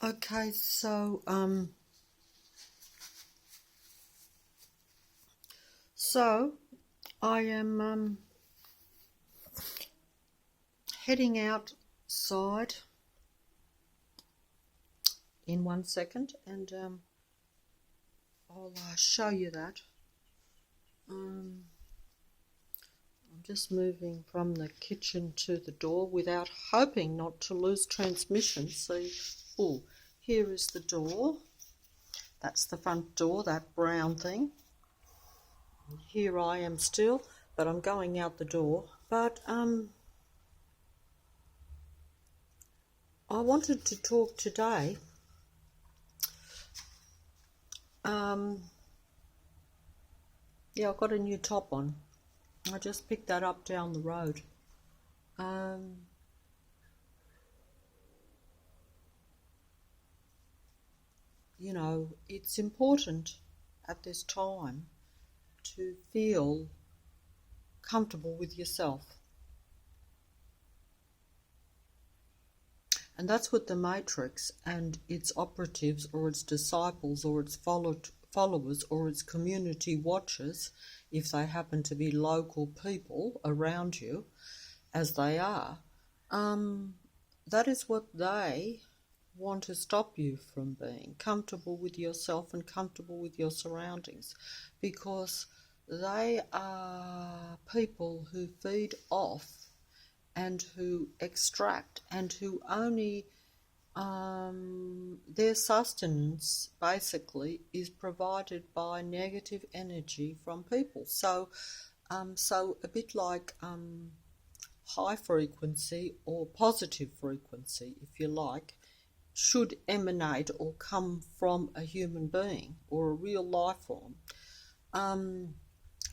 Okay, so I am heading outside in 1 second, and I'll show you that. I'm just moving from the kitchen to the door without hoping not to lose transmission. See, here is the door. That's the front door, that brown thing. Here I am still, but I'm going out the door. But I wanted to talk today yeah, I've got a new top on. I just picked that up down the road. You know, it's important at this time to feel comfortable with yourself. And that's what the Matrix and its operatives or its disciples or its followers or its community watchers, if they happen to be local people around you, as they are, that is what they want to stop you from being comfortable with yourself and comfortable with your surroundings, because they are people who feed off and who extract and who only their sustenance basically is provided by negative energy from people. So a bit like high frequency or positive frequency, if you like, should emanate or come from a human being or a real life form.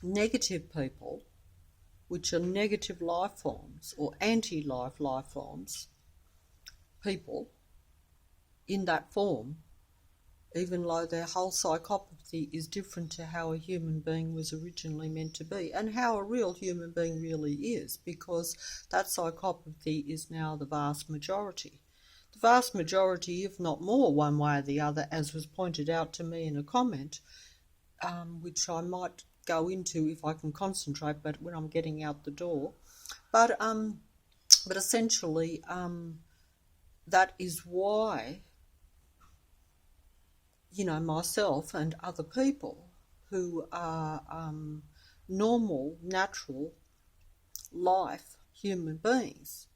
Negative people, which are negative life forms or anti-life life forms, people in that form, even though their whole psychopathy is different to how a human being was originally meant to be and how a real human being really is, because that psychopathy is now the vast majority. The vast majority, if not more, one way or the other, as was pointed out to me in a comment, which I might go into if I can concentrate, but when I'm getting out the door. But essentially, that is why, you know, myself and other people who are normal, natural life human beings,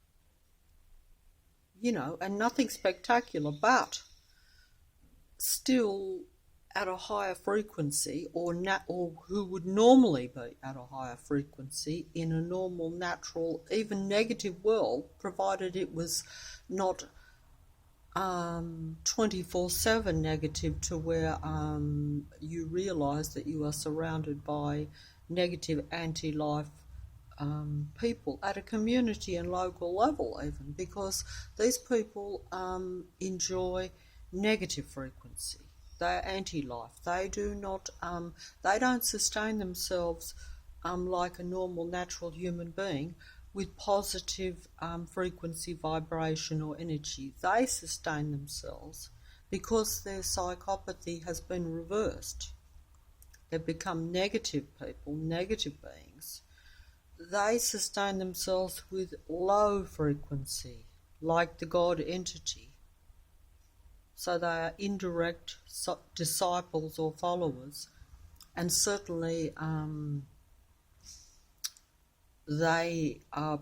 you know, and nothing spectacular, but still at a higher frequency, or who would normally be at a higher frequency in a normal, natural, even negative world, provided it was not 24/7 negative, to where you realise that you are surrounded by negative anti-life people at a community and local level, even, because these people enjoy negative frequency. They are anti-life. They do not. They don't sustain themselves like a normal, natural human being with positive frequency, vibration, or energy. They sustain themselves because their psychopathy has been reversed. They've become negative people, negative beings. They sustain themselves with low frequency, like the God entity. So they are indirect disciples or followers, and certainly they are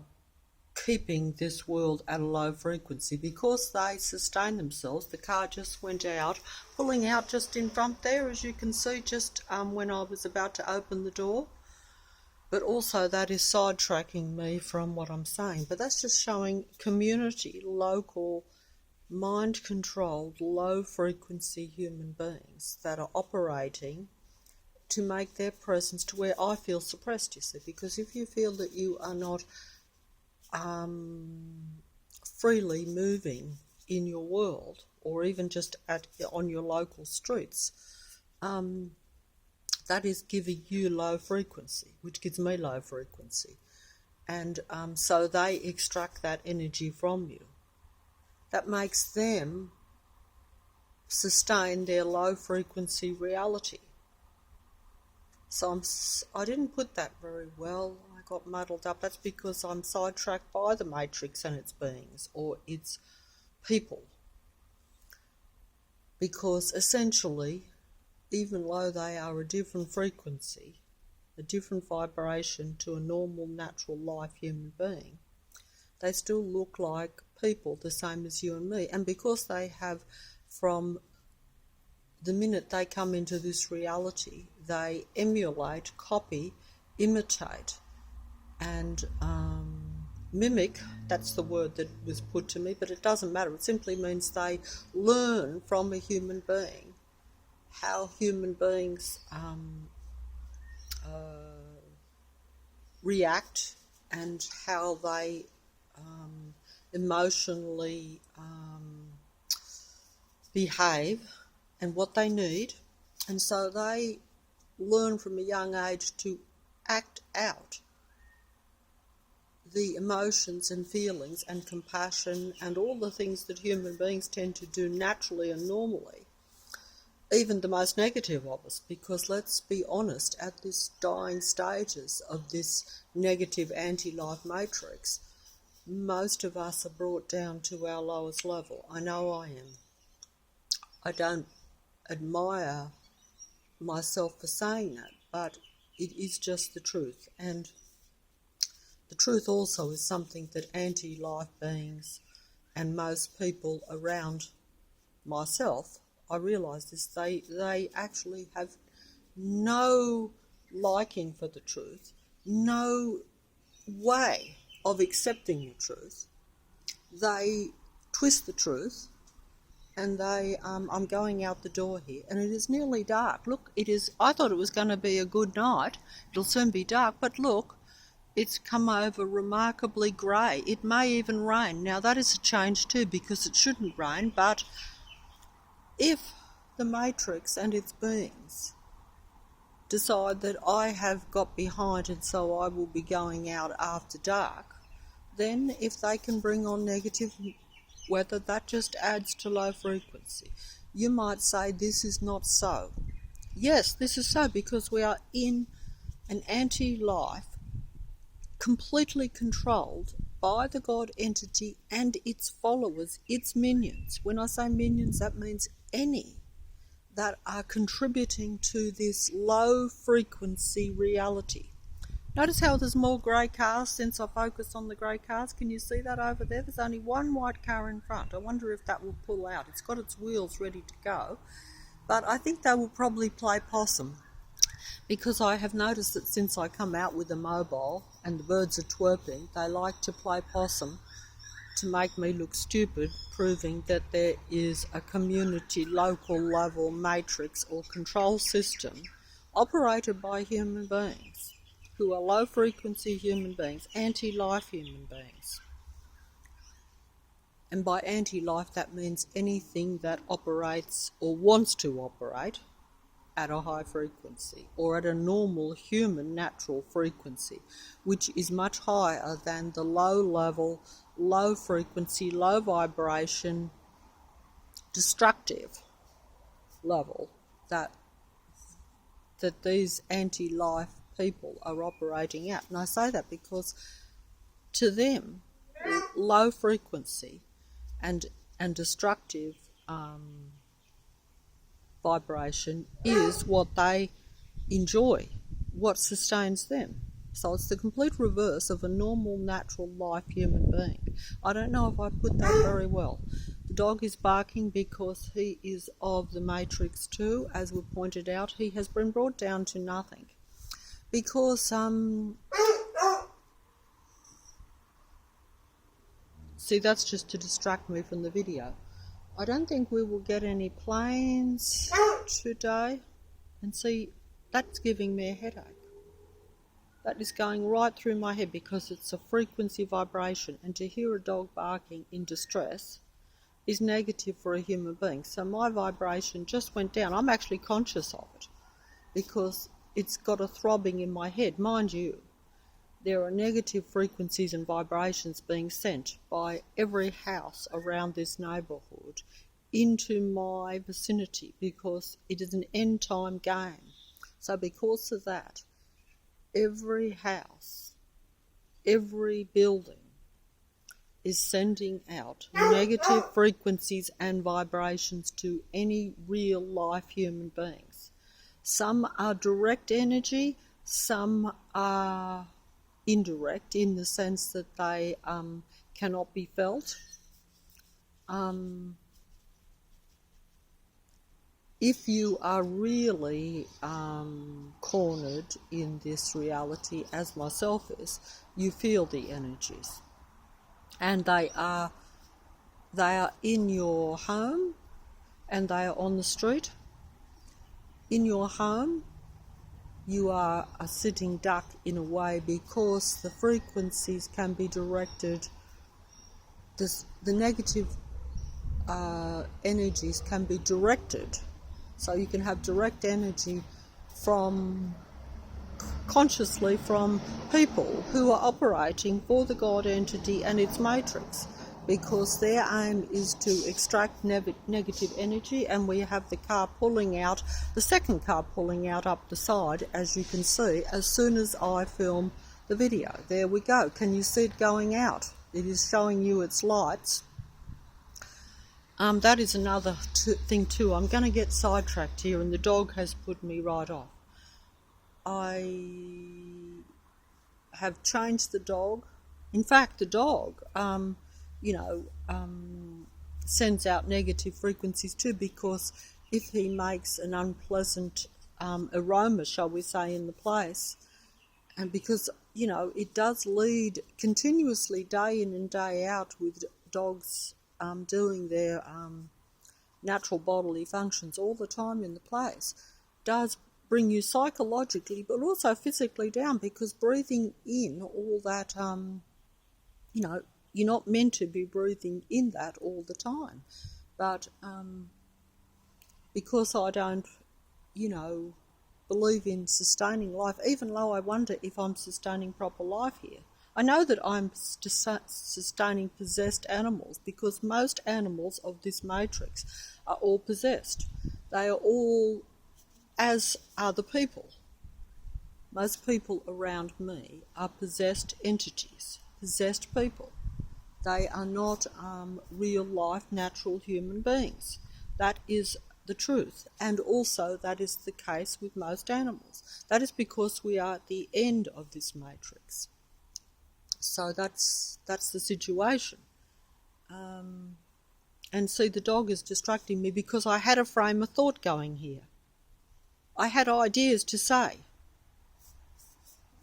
keeping this world at a low frequency because they sustain themselves. The car just went out, pulling out just in front there, as you can see, just when I was about to open the door. But also that is sidetracking me from what I'm saying. But that's just showing community, local, mind-controlled, low-frequency human beings that are operating to make their presence to where I feel suppressed, you see. Because if you feel that you are not freely moving in your world, or even just on your local streets, that is giving you low frequency, which gives me low frequency. And so they extract that energy from you. That makes them sustain their low frequency reality. So I didn't put that very well. I got muddled up. That's because I'm sidetracked by the matrix and its beings or its people. Because essentially, even though they are a different frequency, a different vibration to a normal, natural life human being, they still look like people, the same as you and me. And because they have, from the minute they come into this reality, they emulate, copy, imitate, and mimic. That's the word that was put to me, but it doesn't matter. It simply means they learn from a human being how human beings react and how they emotionally behave and what they need. And so they learn from a young age to act out the emotions and feelings and compassion and all the things that human beings tend to do naturally and normally, even the most negative of us, because let's be honest, at this dying stages of this negative anti-life matrix, most of us are brought down to our lowest level. I know I am. I don't admire myself for saying that, but it is just the truth. And the truth also is something that anti-life beings and most people around myself, I realise this, they actually have no liking for the truth, no way of accepting the truth. They twist the truth, and I'm going out the door here, and it is nearly dark. Look, it is. I thought it was going to be a good night. It'll soon be dark, but look, it's come over remarkably grey. It may even rain. Now that is a change too, because it shouldn't rain, but if the matrix and its beings decide that I have got behind and so I will be going out after dark, then if they can bring on negative weather, that just adds to low frequency. You might say this is not so. Yes, this is so, because we are in an anti-life completely controlled by the God entity and its followers, its minions. When I say minions, that means any that are contributing to this low frequency reality. Notice how there's more grey cars since I focused on the grey cars. Can you see that over there? There's only one white car in front. I wonder if that will pull out. It's got its wheels ready to go, but I think they will probably play possum, because I have noticed that since I come out with a mobile and the birds are twerping, they like to play possum to make me look stupid, proving that there is a community, local level matrix or control system operated by human beings who are low frequency human beings, anti-life human beings. And by anti-life, that means anything that operates or wants to operate at a high frequency or at a normal human natural frequency, which is much higher than the low level, low frequency, low vibration, destructive level that these anti-life people are operating at. And I say that because to them, low frequency and destructive vibration is what they enjoy, what sustains them. So it's the complete reverse of a normal, natural life human being. I don't know if I put that very well. The dog is barking because he is of the matrix too, as we pointed out. He has been brought down to nothing because see, that's just to distract me from the video. I don't think we will get any planes today. And see, that's giving me a headache. That is going right through my head because it's a frequency vibration, and to hear a dog barking in distress is negative for a human being. So my vibration just went down. I'm actually conscious of it because it's got a throbbing in my head. Mind you, there are negative frequencies and vibrations being sent by every house around this neighbourhood into my vicinity because it is an end time game. So because of that, every house, every building is sending out negative frequencies and vibrations to any real life human beings. Some are direct energy, some are indirect in the sense that they cannot be felt. If you are really cornered in this reality, as myself is, you feel the energies. And they are in your home and they are on the street. In your home, you are a sitting duck in a way because the frequencies can be directed, the negative energies can be directed. So you can have direct energy consciously from people who are operating for the God entity and its matrix, because their aim is to extract negative energy, and we have the second car pulling out up the side, as you can see, as soon as I film the video. There we go. Can you see it going out? It is showing you its lights. That is another thing too. I'm going to get sidetracked here, and the dog has put me right off. I have changed the dog. In fact, the dog, sends out negative frequencies too, because if he makes an unpleasant aroma, shall we say, in the place, and because, it does lead continuously day in and day out with dogs doing their natural bodily functions all the time in the place, does bring you psychologically but also physically down, because breathing in all that, you're not meant to be breathing in that all the time. But because I don't, believe in sustaining life, even though I wonder if I'm sustaining proper life here. I know that I'm sustaining possessed animals, because most animals of this matrix are all possessed. They are all, as are the people. Most people around me are possessed entities, possessed people. They are not real life, natural human beings. That is the truth. And also that is the case with most animals. That is because we are at the end of this matrix. So that's the situation. And see, the dog is distracting me because I had a frame of thought going here. I had ideas to say.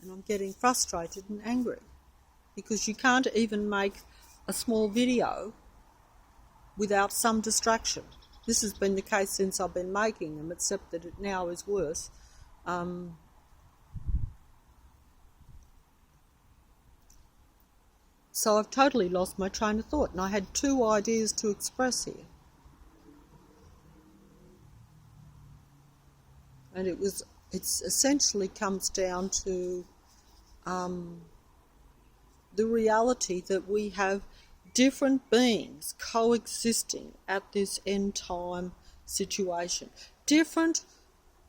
And I'm getting frustrated and angry, because you can't even make a small video without some distraction. This has been the case since I've been making them, except that it now is worse. So I've totally lost my train of thought, and I had two ideas to express here. And it essentially comes down to the reality that we have different beings coexisting at this end time situation. Different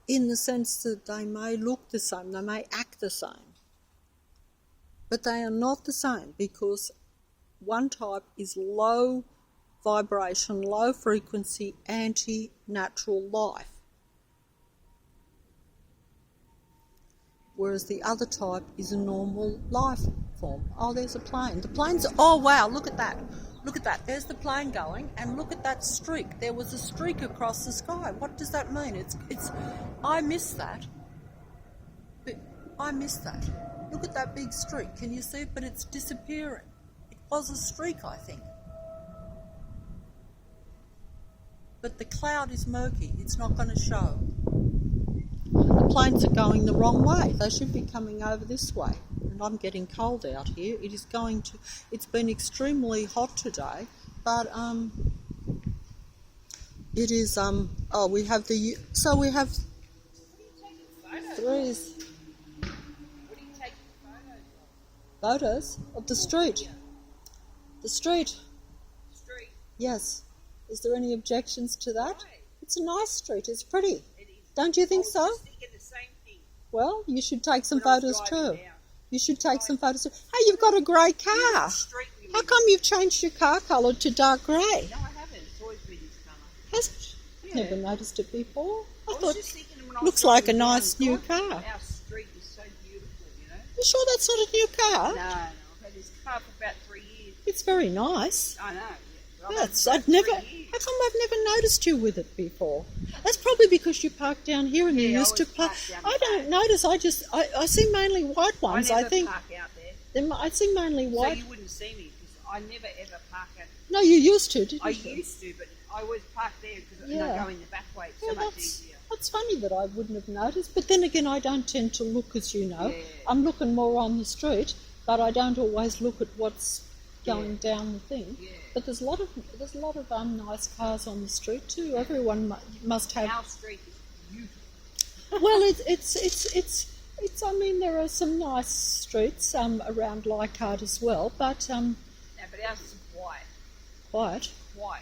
in the sense that they may look the same, they may act the same, but they are not the same, because one type is low vibration, low frequency, anti-natural life, whereas the other type is a normal life form. Oh, there's a plane. The plane's... Oh, wow, look at that. Look at that. There's the plane going, and look at that streak. There was a streak across the sky. What does that mean? It's. I missed that. I missed that. Look at that big streak. Can you see it? But it's disappearing. It was a streak, I think. But the cloud is murky. It's not going to show. The planes are going the wrong way. They should be coming over this way. And I'm getting cold out here. It's been extremely hot today, but it is, we have three. What are you taking Photos of the street. The street. Street. Yes. Is there any objections to that? No. It's a nice street. It's pretty. It is. Don't you think I was so? just thinking the same thing. Well, you should take some when I was photos driving too. down. You should take some photos too. Hey, you've got a grey car. Beautiful street we How live come you've changed your car colour to dark grey? in. No, I haven't. It's always been this colour. Has it? Yeah. Never noticed it before. I was thought, just thinking when I was looks like a driving nice down, new God, car. Our street is so beautiful, you know. You sure that's not a new car? No, I've had this car for about 3 years. It's very nice. I know. Yeah. Yes, I'd never. How come I've never noticed you with it before? That's probably because you park down here and you Yeah, I used to always park. park down I the don't back. notice. I see mainly white ones. I never think park out there. I see mainly So white. you wouldn't see me because I never ever park out. No, you used to, didn't I you? used to, but I always park there because Yeah. I go in the back way. It's so Yeah, much easier. that's funny that I wouldn't have noticed. But then again, I don't tend to look, as you know. Yeah. I'm looking more on the street, but I don't always look at what's going down the thing. Yeah. But there's a lot of nice cars on the street too. Everyone must have. Our street is beautiful. Well, it's. I mean, there are some nice streets around Leichhardt as well, but No, but ours is white. quiet. White.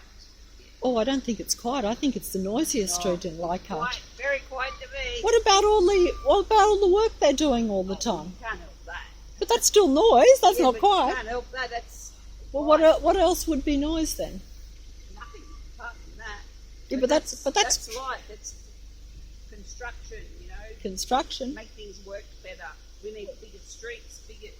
Yeah. Oh, I don't think it's quiet. I think it's the noisiest street in Leichhardt. Quiet, very quiet to me. What about all the work they're doing all the time? You can't help that. But that's still noise. That's Yeah, not but quiet. You can't help that. That's Well, quiet. what else would be noise then? Nothing apart from that. Yeah, but that's right. That's construction. You know, construction. make things work better. We need bigger streets, bigger.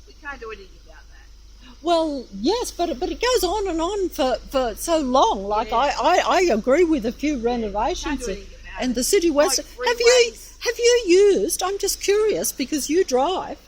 We can't do anything about that. Well, yes, but it goes on and on for so long. Like Yeah. I agree with a few renovations Can't do anything about and it. the city west. Like Have you used? I'm just curious because you drive.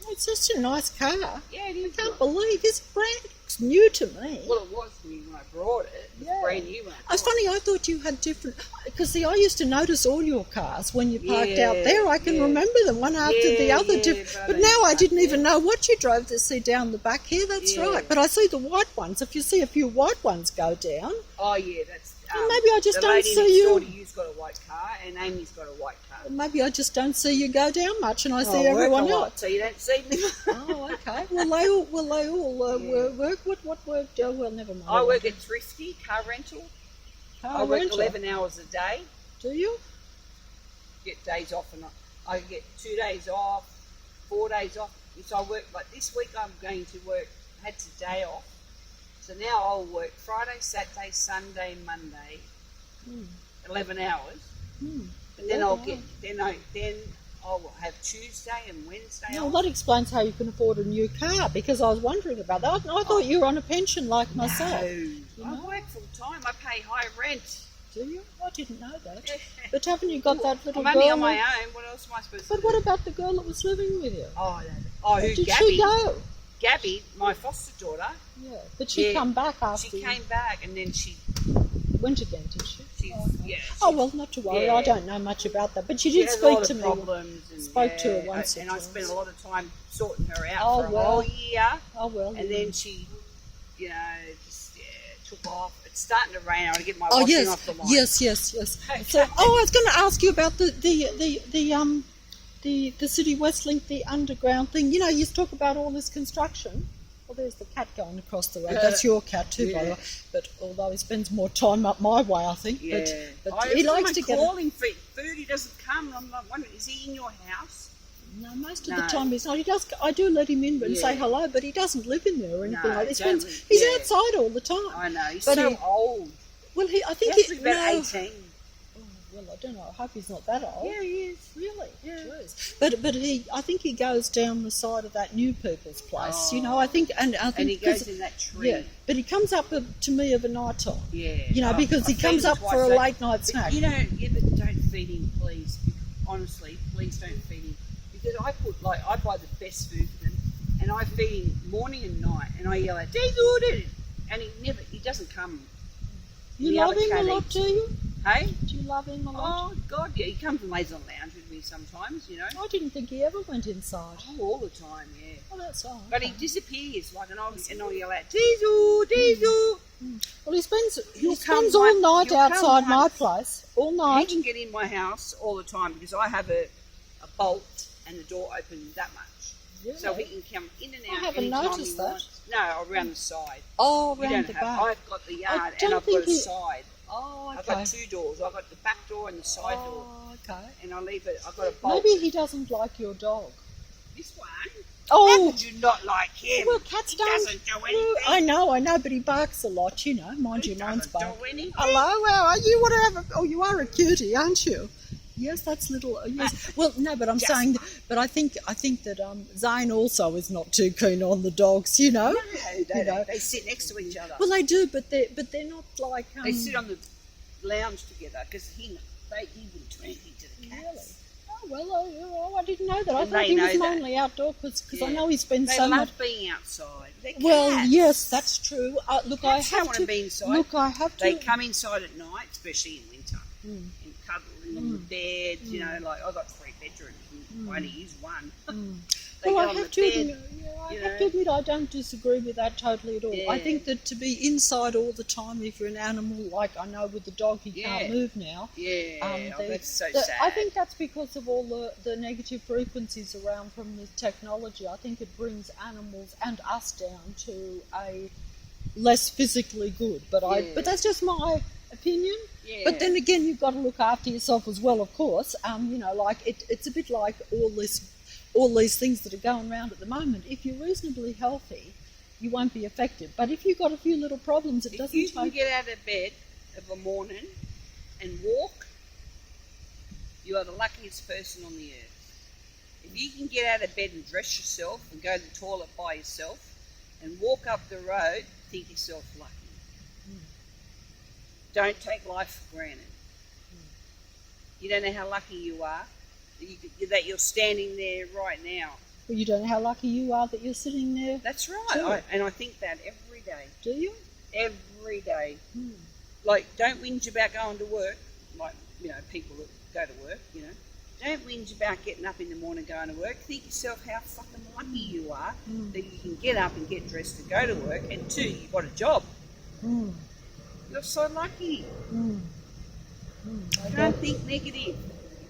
It's just a nice car. Yeah, it I is. can't believe it's brand new to me. Well, it was new when I brought it. It was Yeah. brand new when I It's brought funny, I thought you had different, because see, I used to notice all your cars when you parked out there. I can Yeah. remember them one after the Yeah, other. yeah, But but now I I didn't don't- even know what you drove to see down the back here. That's Yeah. right. But I see the white ones. If you see a few white ones go down, Oh, yeah, that's... Well, maybe I just the don't lady see next you. door to you's got a white car, and Amy's got a white car. maybe I just don't see you go down much, and I see I work everyone a lot, else. so you don't see me. Oh, okay. Well, they all Yeah. work. What work? Oh, well, never mind. I work at Thrifty, car rental. Car I work rental. 11 hours a day. Do you? Get days off, and I get 2 days off, 4 days off. So I work, like this week I'm going to work, I had today off. So now I'll work Friday, Saturday, Sunday, Monday, 11 hours. Hmm. And then I'll get, then I'll have Tuesday and Wednesday Well, off. that explains how you can afford a new car, because I was wondering about that. I thought you were on a pension like myself. No, I work full time. I pay high rent. Do you? I didn't know that. But haven't you got that little I'm girl? only on my own. What else am I supposed to But do? what about the girl that was living with you? Oh, who? Did Gabby? she go? Gabby, my foster daughter. Yeah, but she Yeah, come back after She you came back, and then she went again, did she? yeah. Oh, well, not to worry. Yeah. I don't know much about that. But she She did has a speak lot to of me. problems, and Spoke to her once or and I twice. spent a lot of time sorting her out Oh, for a well. whole year, Oh, well. and then she, just took off. It's starting to rain. I want to get my Oh, washing yes, off the line. yes. Okay. So, I was going to ask you about the City West Link, the underground thing. You know, you talk about all this construction. Well, there's the cat going across the road. That's your cat too, by the Yeah. way. But although he spends more time up my way, I think. Yeah. But he likes to get. calling for food. He doesn't come. And I'm like wondering, is he in your house? No, most of the No. time he's not. He does. I do let him in and say Yeah. hello, but he doesn't live in there or anything No, like that. don't He's live- yeah. outside all the time. I know. He's But so he- old. Well, I He think has to be about no. 18. Oh, well, I don't know. I hope he's not that old. Yeah, he is. Really? Yeah. Jeez. But I think he goes down the side of that new people's place. Oh. You know, I think And he goes 'cause- in that tree. yeah. But he comes up to me of a night time. Yeah. You know, Oh, because he I feed comes him up twice for a a day. late night But snack. you know, but don't feed him, please. Honestly, please don't feed him. Because I buy the best food for him, and I feed him morning and night, and I yell at Diesel, and he doesn't come. You The love other him a cat lot, eats. do you? Hey? Do you love him a lot? Oh God, yeah. He comes and lays on the lounge with me sometimes, you know. I didn't think he ever went inside. Oh, all the time, yeah. Oh, that's all. But he disappears, and I'll yell out, Diesel. Well, he spends He'll come all night he'll come outside my once. place. All He night. can get in my house all the time because I have a bolt and the door open that much. Really? So he can come in and I out haven't anytime noticed he that. wants. No, around the side. Oh, You round don't the have. back. I've got the yard don't and I've got a think side. Oh, okay. I've got two doors. I've got the back door and the side door. Oh, okay. And I leave it. I've got a bolt. Maybe he doesn't like your dog. This one. Oh. How could you not like him? Well, cats he don't. doesn't do anything. I know, but he barks a lot, you know. Mind you, mine's doesn't bark. do anything. Hello, how are you? What have a, oh, you are a cutie, aren't you? Yes, that's little. Yes. Well, no, but I'm saying. But I think that Zane also is not too keen on the dogs. You know. No, they sit next to each other. Well, they do, but they're not like. They sit on the lounge together because he would turn into the cats. Really? Oh well, I didn't know that. I And thought they he know was that. mainly outdoor because Yeah. I know he spends They so love much. being outside. They're Well, cats. yes, that's true. Look, Cats I have don't to want to be inside. Look, I have to. They come inside at night, especially in winter, Mm. and cuddle in the beds. You know, like I've got 3 bedrooms, and I only use one. They Well, get I on have the to bed. admit, I you have know. to admit I don't disagree with that totally at all. I Yeah. think that to be inside all the time, if you're an animal, like I know with the dog, he can't Yeah. move now. Yeah, that's so I sad. think that's because of all the negative frequencies around from the technology. I think it brings animals and us down to a less physically good. But Yeah. but that's just my opinion. Yeah. But then again, you've got to look after yourself as well, of course. You know, like it's a bit like all these things that are going around at the moment. If you're reasonably healthy, you won't be affected. But if you've got a few little problems, it If doesn't you can take. get out of bed of a morning and walk, you are the luckiest person on the earth. If you can get out of bed and dress yourself and go to the toilet by yourself and walk up the road, think yourself lucky. Don't take life for granted. You don't know how lucky you are that you're standing there right now. Well, you don't know how lucky you are that you're sitting there. That's right. True. And I think that every day. Do you? Every day. Like, don't whinge about going to work, like, you know, people that go to work, you know. Don't whinge about getting up in the morning going to work. Think yourself how fucking lucky you are that you can get up and get dressed to go to work, and 2, you've got a job. You're so lucky. Don't think negative.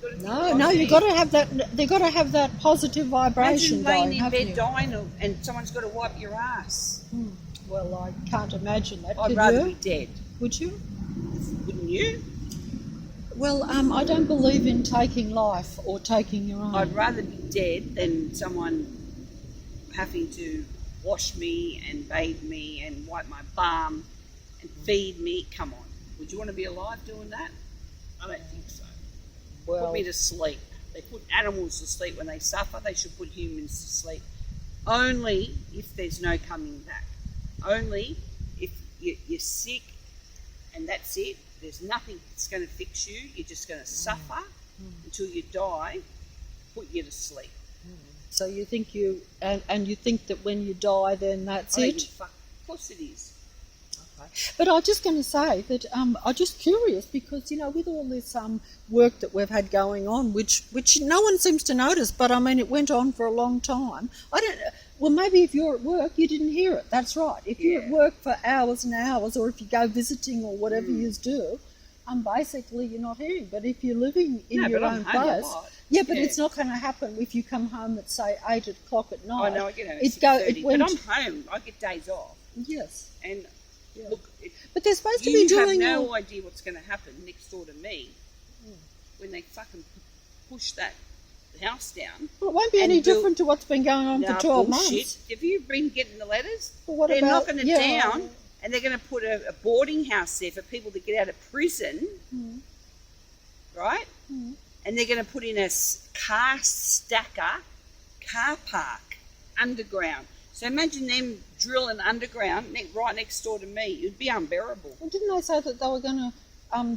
You've got to have that. They've got to have that positive vibration Imagine laying going, in haven't bed you? dying and someone's got to wipe your ass. Well, I can't imagine that. I'd Could rather you? be dead. Would you? Wouldn't you? Well, I don't believe in taking life or taking your own. I'd rather be dead than someone having to wash me and bathe me and wipe my bum and feed me. Come on. Would you want to be alive doing that? I don't think so. Well, Put me to sleep. They put animals to sleep when they suffer. They should put humans to sleep. Only if there's no coming back. Only if you're sick and that's it. There's nothing that's going to fix you. You're just going to suffer until you die. Put you to sleep. so you think and you think that when you die, then that's I don't it? give a fuck. Of course it is. But I was just going to say that I'm just curious because, you know, with all this work that we've had going on, which no one seems to notice, but I mean, it went on for a long time. Well, maybe if you're at work, you didn't hear it. That's right. If you're at work for hours and hours, or if you go visiting or whatever you do, basically you're not hearing. But if you're living in your own place, but it's not going to happen if you come home at, say, 8 o'clock at night. I know, I get home at 6:30, but I'm home. I get days off. Yes. And look, but they're supposed to be doing. You have no idea what's going to happen next door to me when they fucking push that house down. Well, it won't be any different to what's been going on for 12 months. Have you been getting the letters? Well, they're knocking it down, and they're going to put a boarding house there for people to get out of prison, right? And they're going to put in a car stacker car park underground. So imagine them drilling underground right next door to me. It would be unbearable. Well, didn't they say that they were going to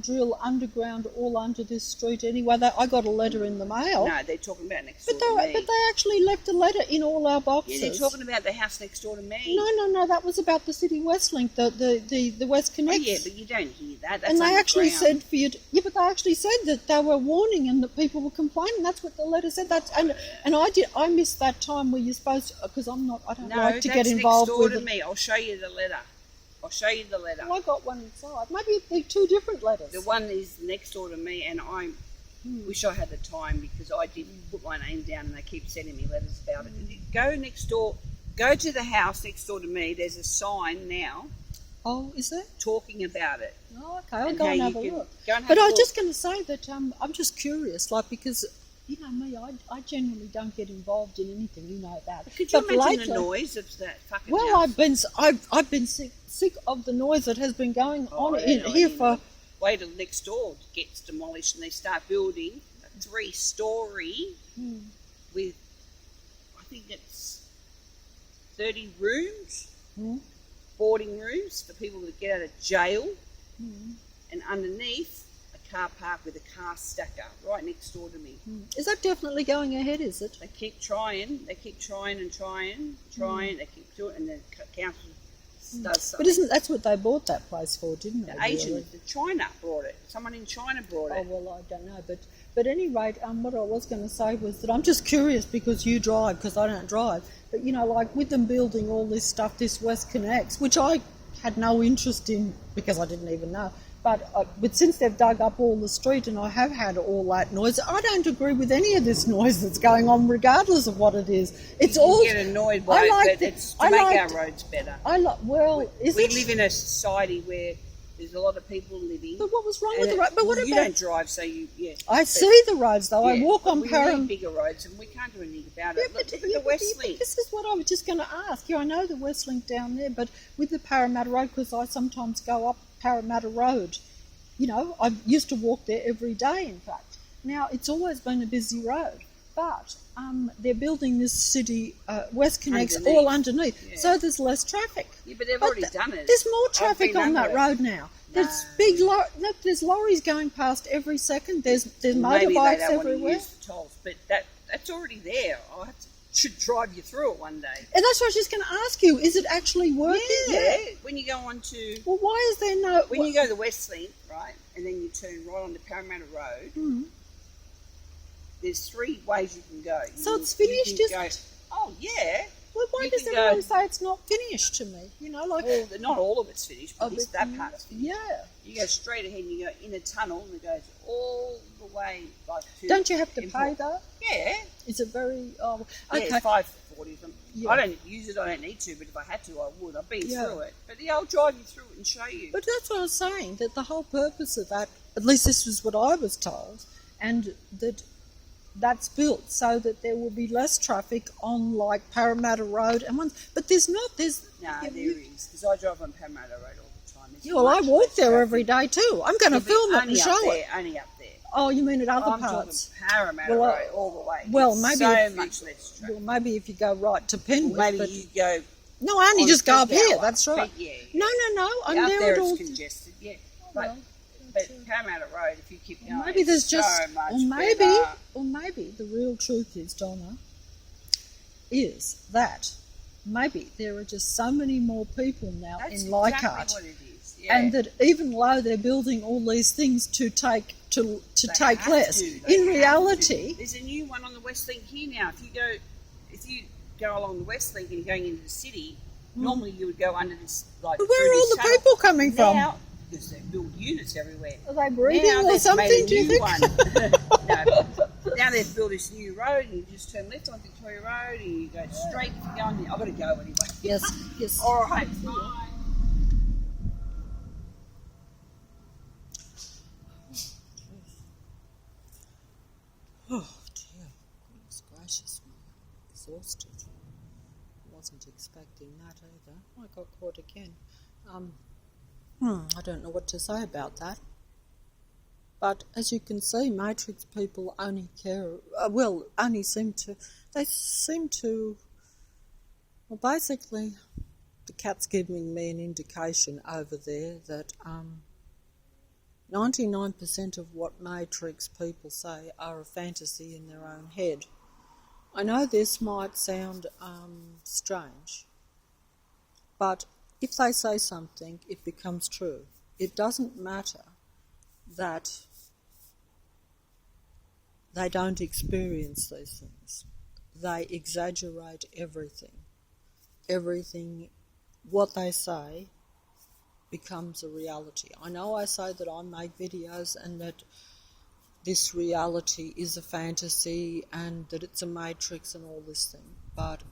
drill underground all under this street anyway? I got a letter in the mail. No, they're talking about next door to me. But they actually left a letter in all our boxes. Yeah, they're talking about the house next door to me. No, that was about the City West Link, the West Connect. Oh, yeah, but you don't hear that. That's and they actually underground. said for you to, but they actually said that they were warning and that people were complaining. That's what the letter said. I missed that time where you're supposed to, because I don't like to get involved next door with to it. me. I'll show you the letter. Well, I got one inside. Maybe they're 2 different letters. The one is next door to me, and Wish I had the time because I didn't put my name down and they keep sending me letters about it. Go next door, go to the house next door to me. There's a sign now Oh, is there? talking about it. Oh, okay. I'll And go how and you have a can look. go and have But a I was look. just going to say that I'm just curious, like, because, you know me, I generally don't get involved in anything, you know that. Could you But imagine lately, the noise of that fucking well, house? I've been sick of the noise that has been going on I in know, here you for. know. Wait till next door gets demolished and they start building a 3-story with, I think it's 30 rooms, Mm, boarding rooms for people that get out of jail, mm, and underneath a car park with a car stacker right next door to me. mm. Is that definitely going ahead? Is it? They keep trying and trying, they keep doing it, and the council does something. But isn't that's what they bought that place for, didn't they? The Asian, really? the China brought it. Someone in China brought Oh it. well, I don't know, but at any rate, what I was going to say was that I'm just curious because you drive, because I don't drive. But you know, like with them building all this stuff, this West Connects, which I had no interest in because I didn't even know. But since they've dug up all the street and I have had all that noise, I don't agree with any of this noise that's going on, regardless of what it is. It's You all. get annoyed by it, but it's to make our roads better. Is We it? live in a society where there's a lot of people living. But what was wrong with the road? But what you about? don't drive, so yeah. I see the roads though. I Yeah, walk but on we Param. need bigger roads, and we can't do anything about it. Look at Yeah, the West but Link. this is what I was just going to ask you. I know the West Link down there, but with the Parramatta Road, because I sometimes go up Parramatta Road, you know, I used to walk there every day, in fact. Now, it's always been a busy road, but they're building this city, West Connects, Underneath. all underneath, Yeah. so there's less traffic. Yeah, but they've But already done it. There's more I've traffic been on that under it. road now. No. There's look, there's lorries going past every second. There's Well, maybe they motorbikes don't want to everywhere. use the tolls, but that's already there. Should drive you through it one day. And that's what I was just going to ask you. Is it actually working? Yeah, when you go on to Well, why is there no... when you go to the West Link, right, and then you turn right onto Parramatta Road, there's 3 ways you can go. So it's finished, you isn't can it? go, oh yeah. Well, why You does can everyone go- say it's not finished to me? You know, like... Well, not all of it's finished, but but that part's finished. yeah. You go straight ahead and you go in a tunnel and it goes all the way like to Don't you have to pay, Import. though? Yeah. Is it very... Oh, Yeah, okay. it's $5.40. Yeah. I don't use it. I don't need to, but if I had to, I would. I've been Yeah. through it. But yeah, I'll drive you through it and show you. But that's what I was saying, that the whole purpose of that, at least this was what I was told, and that's built so that there will be less traffic on, like, Parramatta Road and ones. But there's not. There's... No, you- there you- is, because I drive on Parramatta Road all the time. There's Yeah, well, I much walk less there traffic. every day too. I'm going to Yeah, but film it and only up show there, it. Only up there. Oh, you mean at other I'm parts? talking Parramatta Well, Road all the way. well, It's maybe so if you- much less traffic. Well, maybe if you go right to Penrith. Maybe but you go. no, I only on just go up here. Gower. That's right. But yeah, No, I'm up there there at all. it's congested. Yeah, Well, but Parramatta Road, if you keep going, maybe there's it's just, so much or maybe the real truth is, Donna, is that maybe there are just so many more people now That's in exactly Leichhardt, what it is. Yeah. and that even though they're building all these things to take They take have less, to. They in have reality, to. There's a new one on the West Link here now. If you go along the West Link and you're going into the city, normally you would go under this like. but where through are all this the tunnel. people coming from? Now, because they build units everywhere. Are they breeding Now or they've something? made a Do you new think? one. No. Now they've built this new road, and you just turn left on Victoria Road, and you go straight. If you're going, I've got to go anyway. Yes. All right. Bye. Oh dear, goodness gracious, I'm exhausted. Wasn't expecting that either. I got caught again. I don't know what to say about that. But as you can see, Matrix people only care, only seem to, well, basically, the cat's giving me an indication over there that 99% of what Matrix people say are a fantasy in their own head. I know this might sound strange, but if they say something, it becomes true. It doesn't matter that they don't experience these things. They exaggerate everything. Everything, what they say, becomes a reality. I know I say that I make videos and that this reality is a fantasy and that it's a matrix and all this thing. But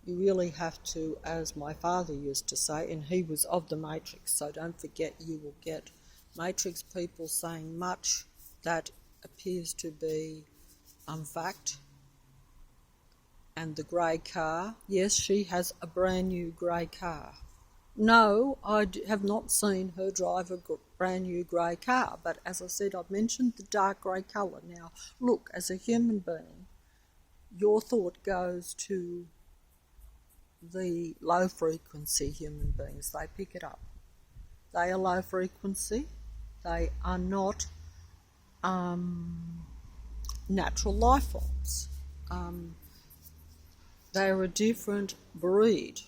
you really have to, as my father used to say, and he was of the matrix, so don't forget you will get matrix people saying much that appears to be fact. And the grey car, yes, she has a brand new grey car. No, I have not seen her drive a brand new grey car, but as I said, I've mentioned the dark grey colour. Now, look, as a human being, your thought goes to the low frequency human beings. They pick it up. They are low frequency. They are not natural life forms. They are a different breed,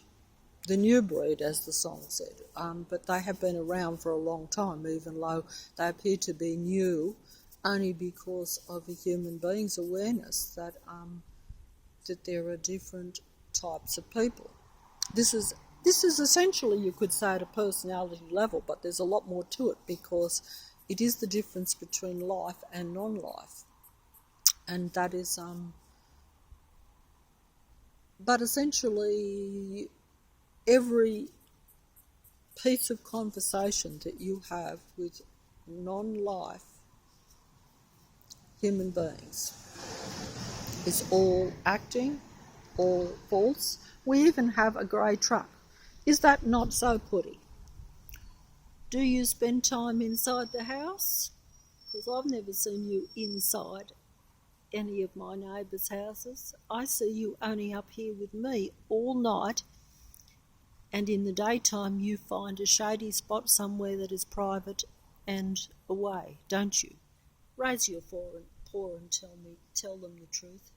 the new breed, as the song said, but they have been around for a long time, even though they appear to be new only because of a human being's awareness that there are different types of people. This is essentially, you could say, at a personality level, but there's a lot more to it because it is the difference between life and non-life, and that is but essentially every piece of conversation that you have with non-life human beings is all acting, all false. We even have a grey truck. Is that not so pretty? Do you spend time inside the house? Because I've never seen you inside any of my neighbours' houses. I see you only up here with me all night, and in the daytime you find a shady spot somewhere that is private and away, don't you? Raise your paw and tell them the truth.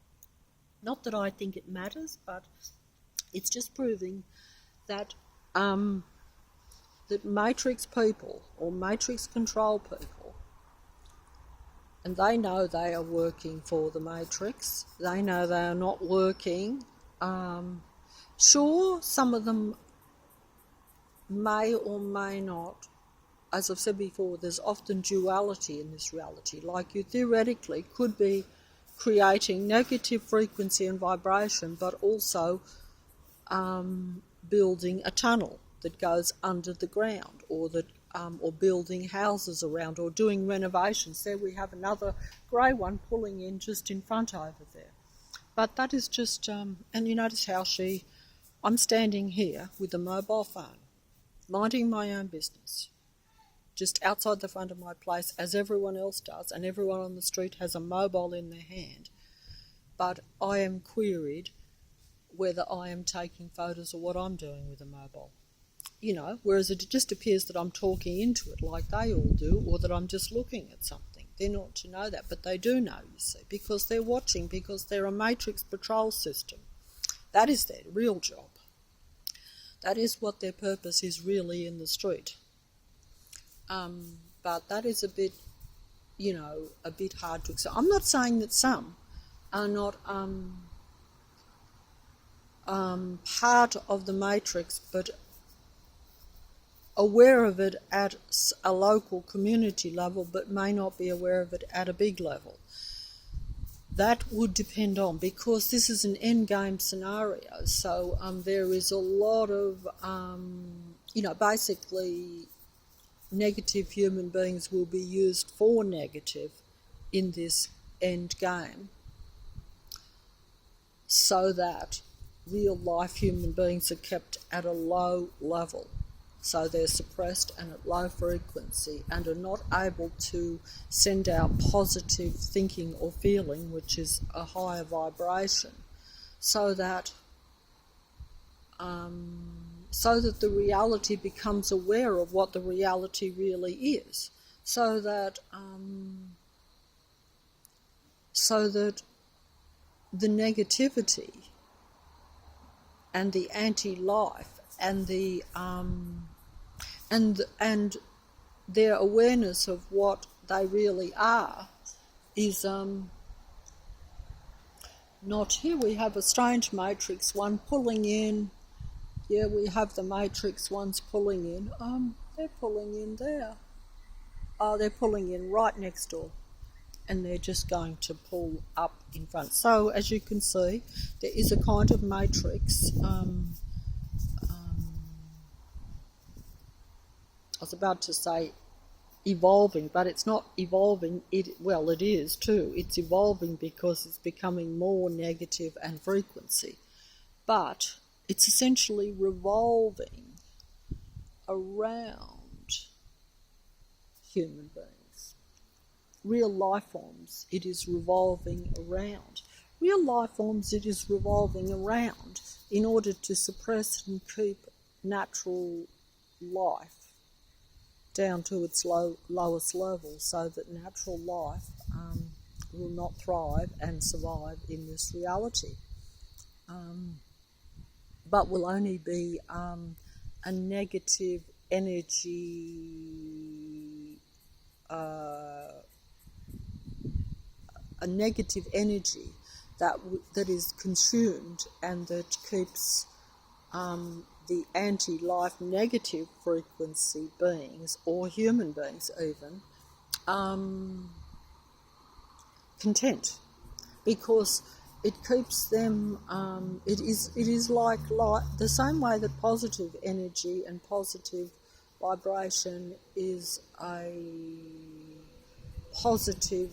Not that I think it matters, but it's just proving that that matrix people or matrix control people, and they know they are working for the matrix. They know they are not working. Sure, some of them may or may not. As I've said before, there's often duality in this reality. Like you theoretically could be creating negative frequency and vibration, but also building a tunnel that goes under the ground, or building houses around, or doing renovations. There we have another grey one pulling in just in front over there. But that is just, and you notice how I'm standing here with a mobile phone, minding my own business, just outside the front of my place, as everyone else does, and everyone on the street has a mobile in their hand. But I am queried whether I am taking photos or what I'm doing with a mobile. Whereas it just appears that I'm talking into it like they all do, or that I'm just looking at something. They're not to know that, but they do know, you see, because they're watching, because they're a matrix patrol system. That is their real job. That is what their purpose is really in the street. But that is a bit hard to accept. I'm not saying that some are not part of the matrix, but aware of it at a local community level, but may not be aware of it at a big level. That would depend on, because this is an end game scenario, so there is a lot of, basically negative human beings will be used for negative in this end game, so that real life human beings are kept at a low level. So they're suppressed and at low frequency and are not able to send out positive thinking or feeling, which is a higher vibration, so that the reality becomes aware of what the reality really is, so that the negativity and the anti-life and the and their awareness of what they really are is not here. We have a strange matrix one pulling in. Yeah, we have the matrix ones pulling in. They're pulling in there. they're pulling in right next door, and they're just going to pull up in front. So as you can see, there is a kind of matrix. I was about to say evolving, but it's not evolving. It is too. It's evolving because it's becoming more negative and frequency, but it's essentially revolving around human beings. Real life forms, it is revolving around. Real life forms, it is revolving around in order to suppress and keep natural life down to its lowest level, so that natural life will not thrive and survive in this reality, but will only be a negative energy, a negative energy that is consumed and that keeps the anti-life negative frequency beings, or human beings even, content, because it keeps them, it is like the same way that positive energy and positive vibration is a positive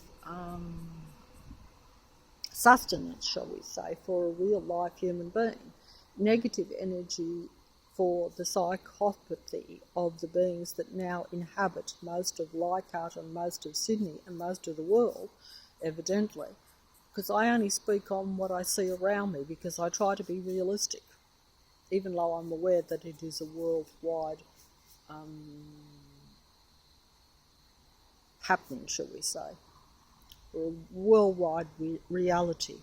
sustenance, shall we say, for a real life human being. Negative energy for the psychopathy of the beings that now inhabit most of Leichhardt and most of Sydney and most of the world, evidently, because I only speak on what I see around me, because I try to be realistic, even though I'm aware that it is a worldwide happening, shall we say, or a worldwide reality.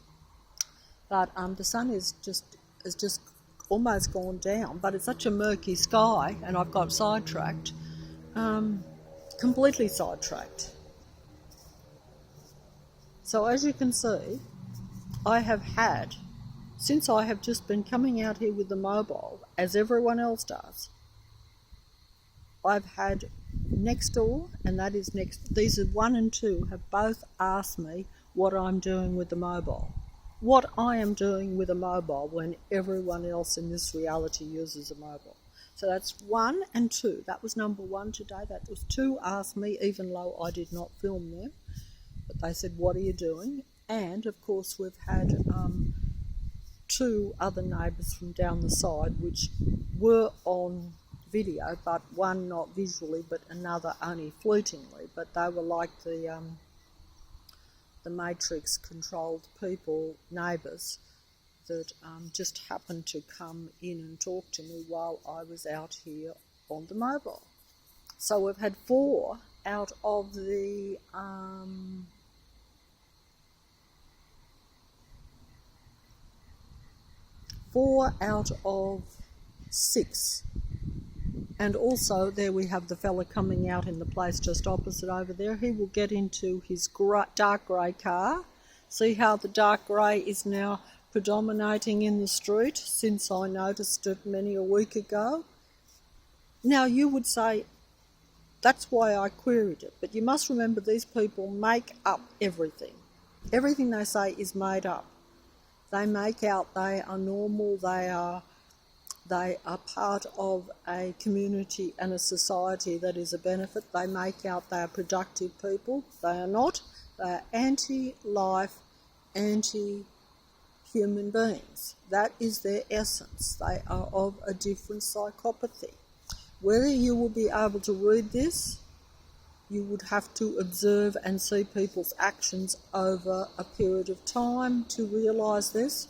But the sun is just almost gone down, but it's such a murky sky, and I've got sidetracked, completely sidetracked. So as you can see, I have had, since I have just been coming out here with the mobile, as everyone else does, I've had next door, and that is these are 1 and 2, have both asked me what I'm doing with the mobile. What I am doing with a mobile when everyone else in this reality uses a mobile. So that's 1 and 2. That was number 1 today. That was 2 asked me, even though I did not film them. But they said, what are you doing? And, of course, we've had 2 other neighbours from down the side, which were on video, but one not visually, but another only fleetingly. But they were like the matrix-controlled people, neighbours, that just happened to come in and talk to me while I was out here on the mobile. So we've had 4 out of the 4 out of 6. And also there we have the fella coming out in the place just opposite over there. He will get into his dark grey car. See how the dark grey is now predominating in the street, since I noticed it many a week ago. Now you would say, that's why I queried it. But you must remember, these people make up everything. Everything they say is made up. They make out they are normal, they are part of a community and a society that is a benefit. They make out they are productive people. They are not. They are anti-life, anti-human beings. That is their essence. They are of a different psychopathy. Whether you will be able to read this, you would have to observe and see people's actions over a period of time to realise this.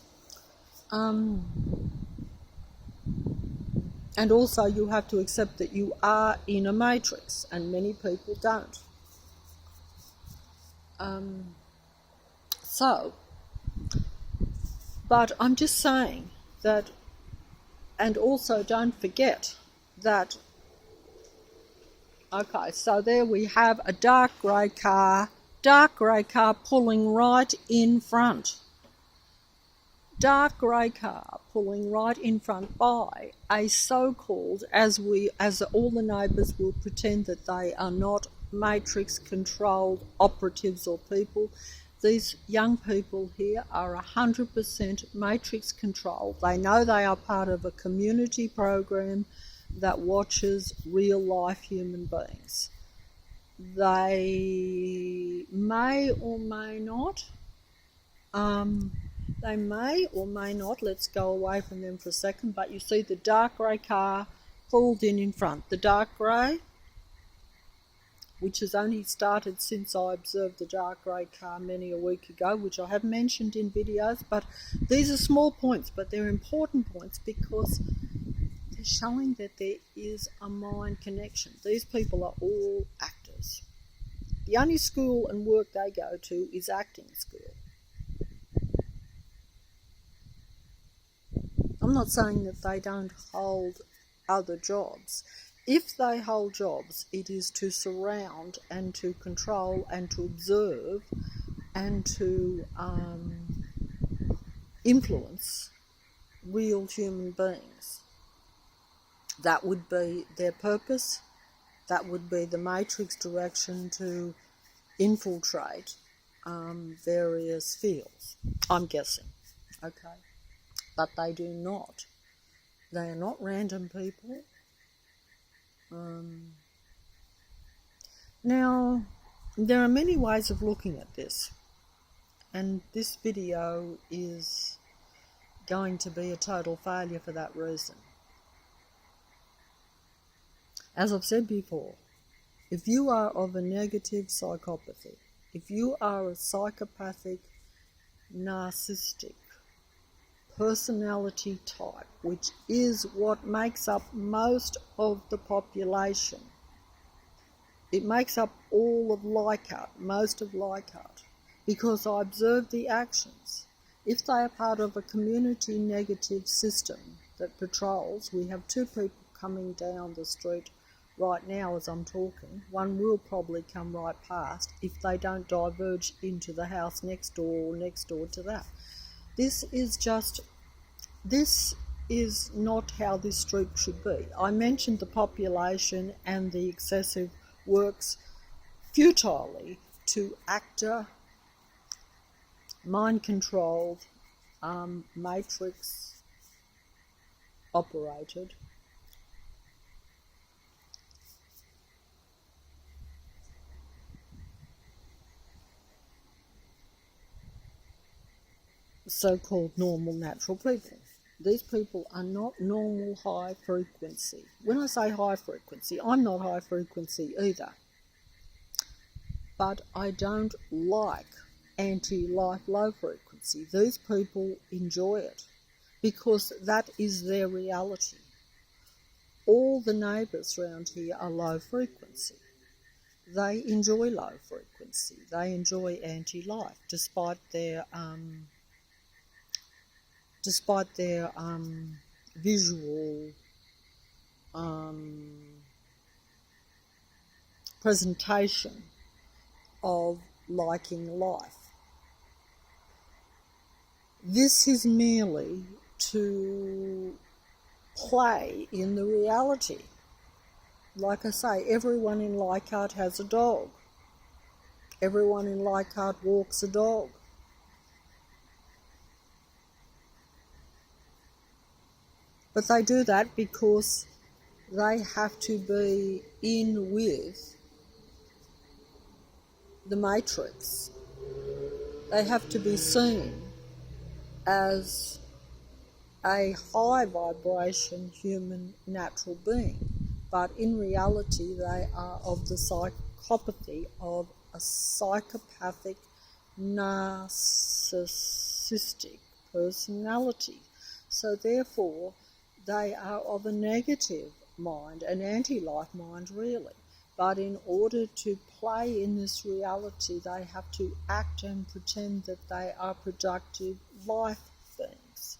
And also you have to accept that you are in a matrix, and many people don't. But I'm just saying that, and also don't forget that, okay, so there we have a dark grey car pulling right in front. Dark grey car pulling right in front by a so-called, as all the neighbours will pretend that they are not matrix controlled operatives or people. These young people here are 100% matrix controlled. They know they are part of a community program that watches real life human beings. They may or may not, let's go away from them for a second, but you see the dark grey car pulled in front. The dark grey, which has only started since I observed the dark grey car many a week ago, which I have mentioned in videos, but these are small points, but they're important points because they're showing that there is a mind connection. These people are all actors. The only school and work they go to is acting school. I'm not saying that they don't hold other jobs. If they hold jobs, it is to surround and to control and to observe and to influence real human beings. That would be their purpose. That would be the matrix direction to infiltrate various fields. I'm guessing. Okay. But they do not. They are not random people. Now, there are many ways of looking at this, and this video is going to be a total failure for that reason. As I've said before, if you are of a negative psychopathy, if you are a psychopathic, narcissistic personality type, which is what makes up most of the population. It makes up all of Leichhardt, most of Leichhardt, because I observe the actions. If they are part of a community negative system that patrols, we have two people coming down the street right now as I'm talking. One will probably come right past if they don't diverge into the house next door or next door to that. This is not how this street should be. I mentioned the population and the excessive works futilely to actor, mind-controlled, matrix operated. So-called normal natural people. These people are not normal high frequency. When I say high frequency, I'm not high frequency either. But I don't like anti-life low frequency. These people enjoy it because that is their reality. All the neighbours around here are low frequency. They enjoy low frequency. They enjoy anti-life despite their visual presentation of liking life. This is merely to play in the reality. Like I say, everyone in Leichhardt has a dog. Everyone in Leichhardt walks a dog. But they do that because they have to be in with the matrix. They have to be seen as a high vibration human natural being. But in reality, they are of the psychopathy of a psychopathic, narcissistic personality. So therefore, they are of a negative mind, an anti-life mind really. But in order to play in this reality, they have to act and pretend that they are productive life beings.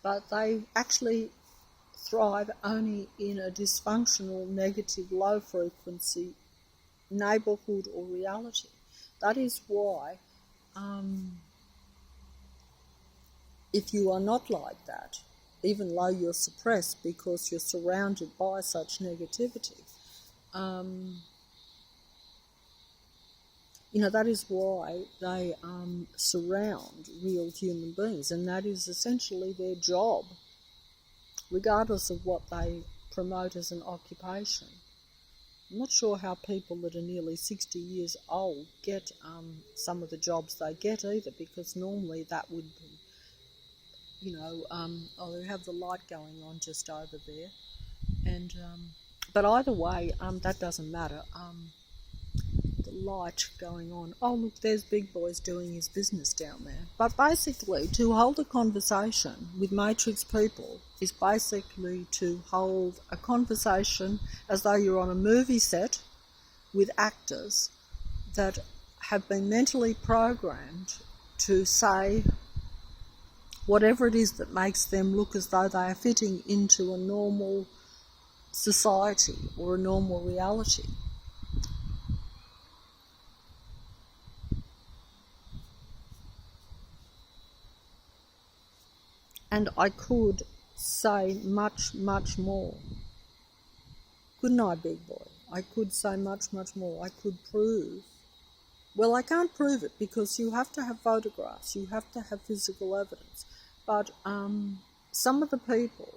But they actually thrive only in a dysfunctional, negative, low frequency neighbourhood or reality. That is why if you are not like that, even though you're suppressed because you're surrounded by such negativity, that is why they surround real human beings, and that is essentially their job, regardless of what they promote as an occupation. I'm not sure how people that are nearly 60 years old get some of the jobs they get either, because normally that would be, they have the light going on just over there. And but either way, that doesn't matter. The light going on. Oh, look, there's Big Boy's doing his business down there. But basically, to hold a conversation with Matrix people is basically to hold a conversation as though you're on a movie set with actors that have been mentally programmed to say whatever it is that makes them look as though they are fitting into a normal society or a normal reality. And I could say much, much more. Couldn't I, Big Boy? I could say much, much more. I could prove. Well, I can't prove it because you have to have photographs. You have to have physical evidence. But some of the people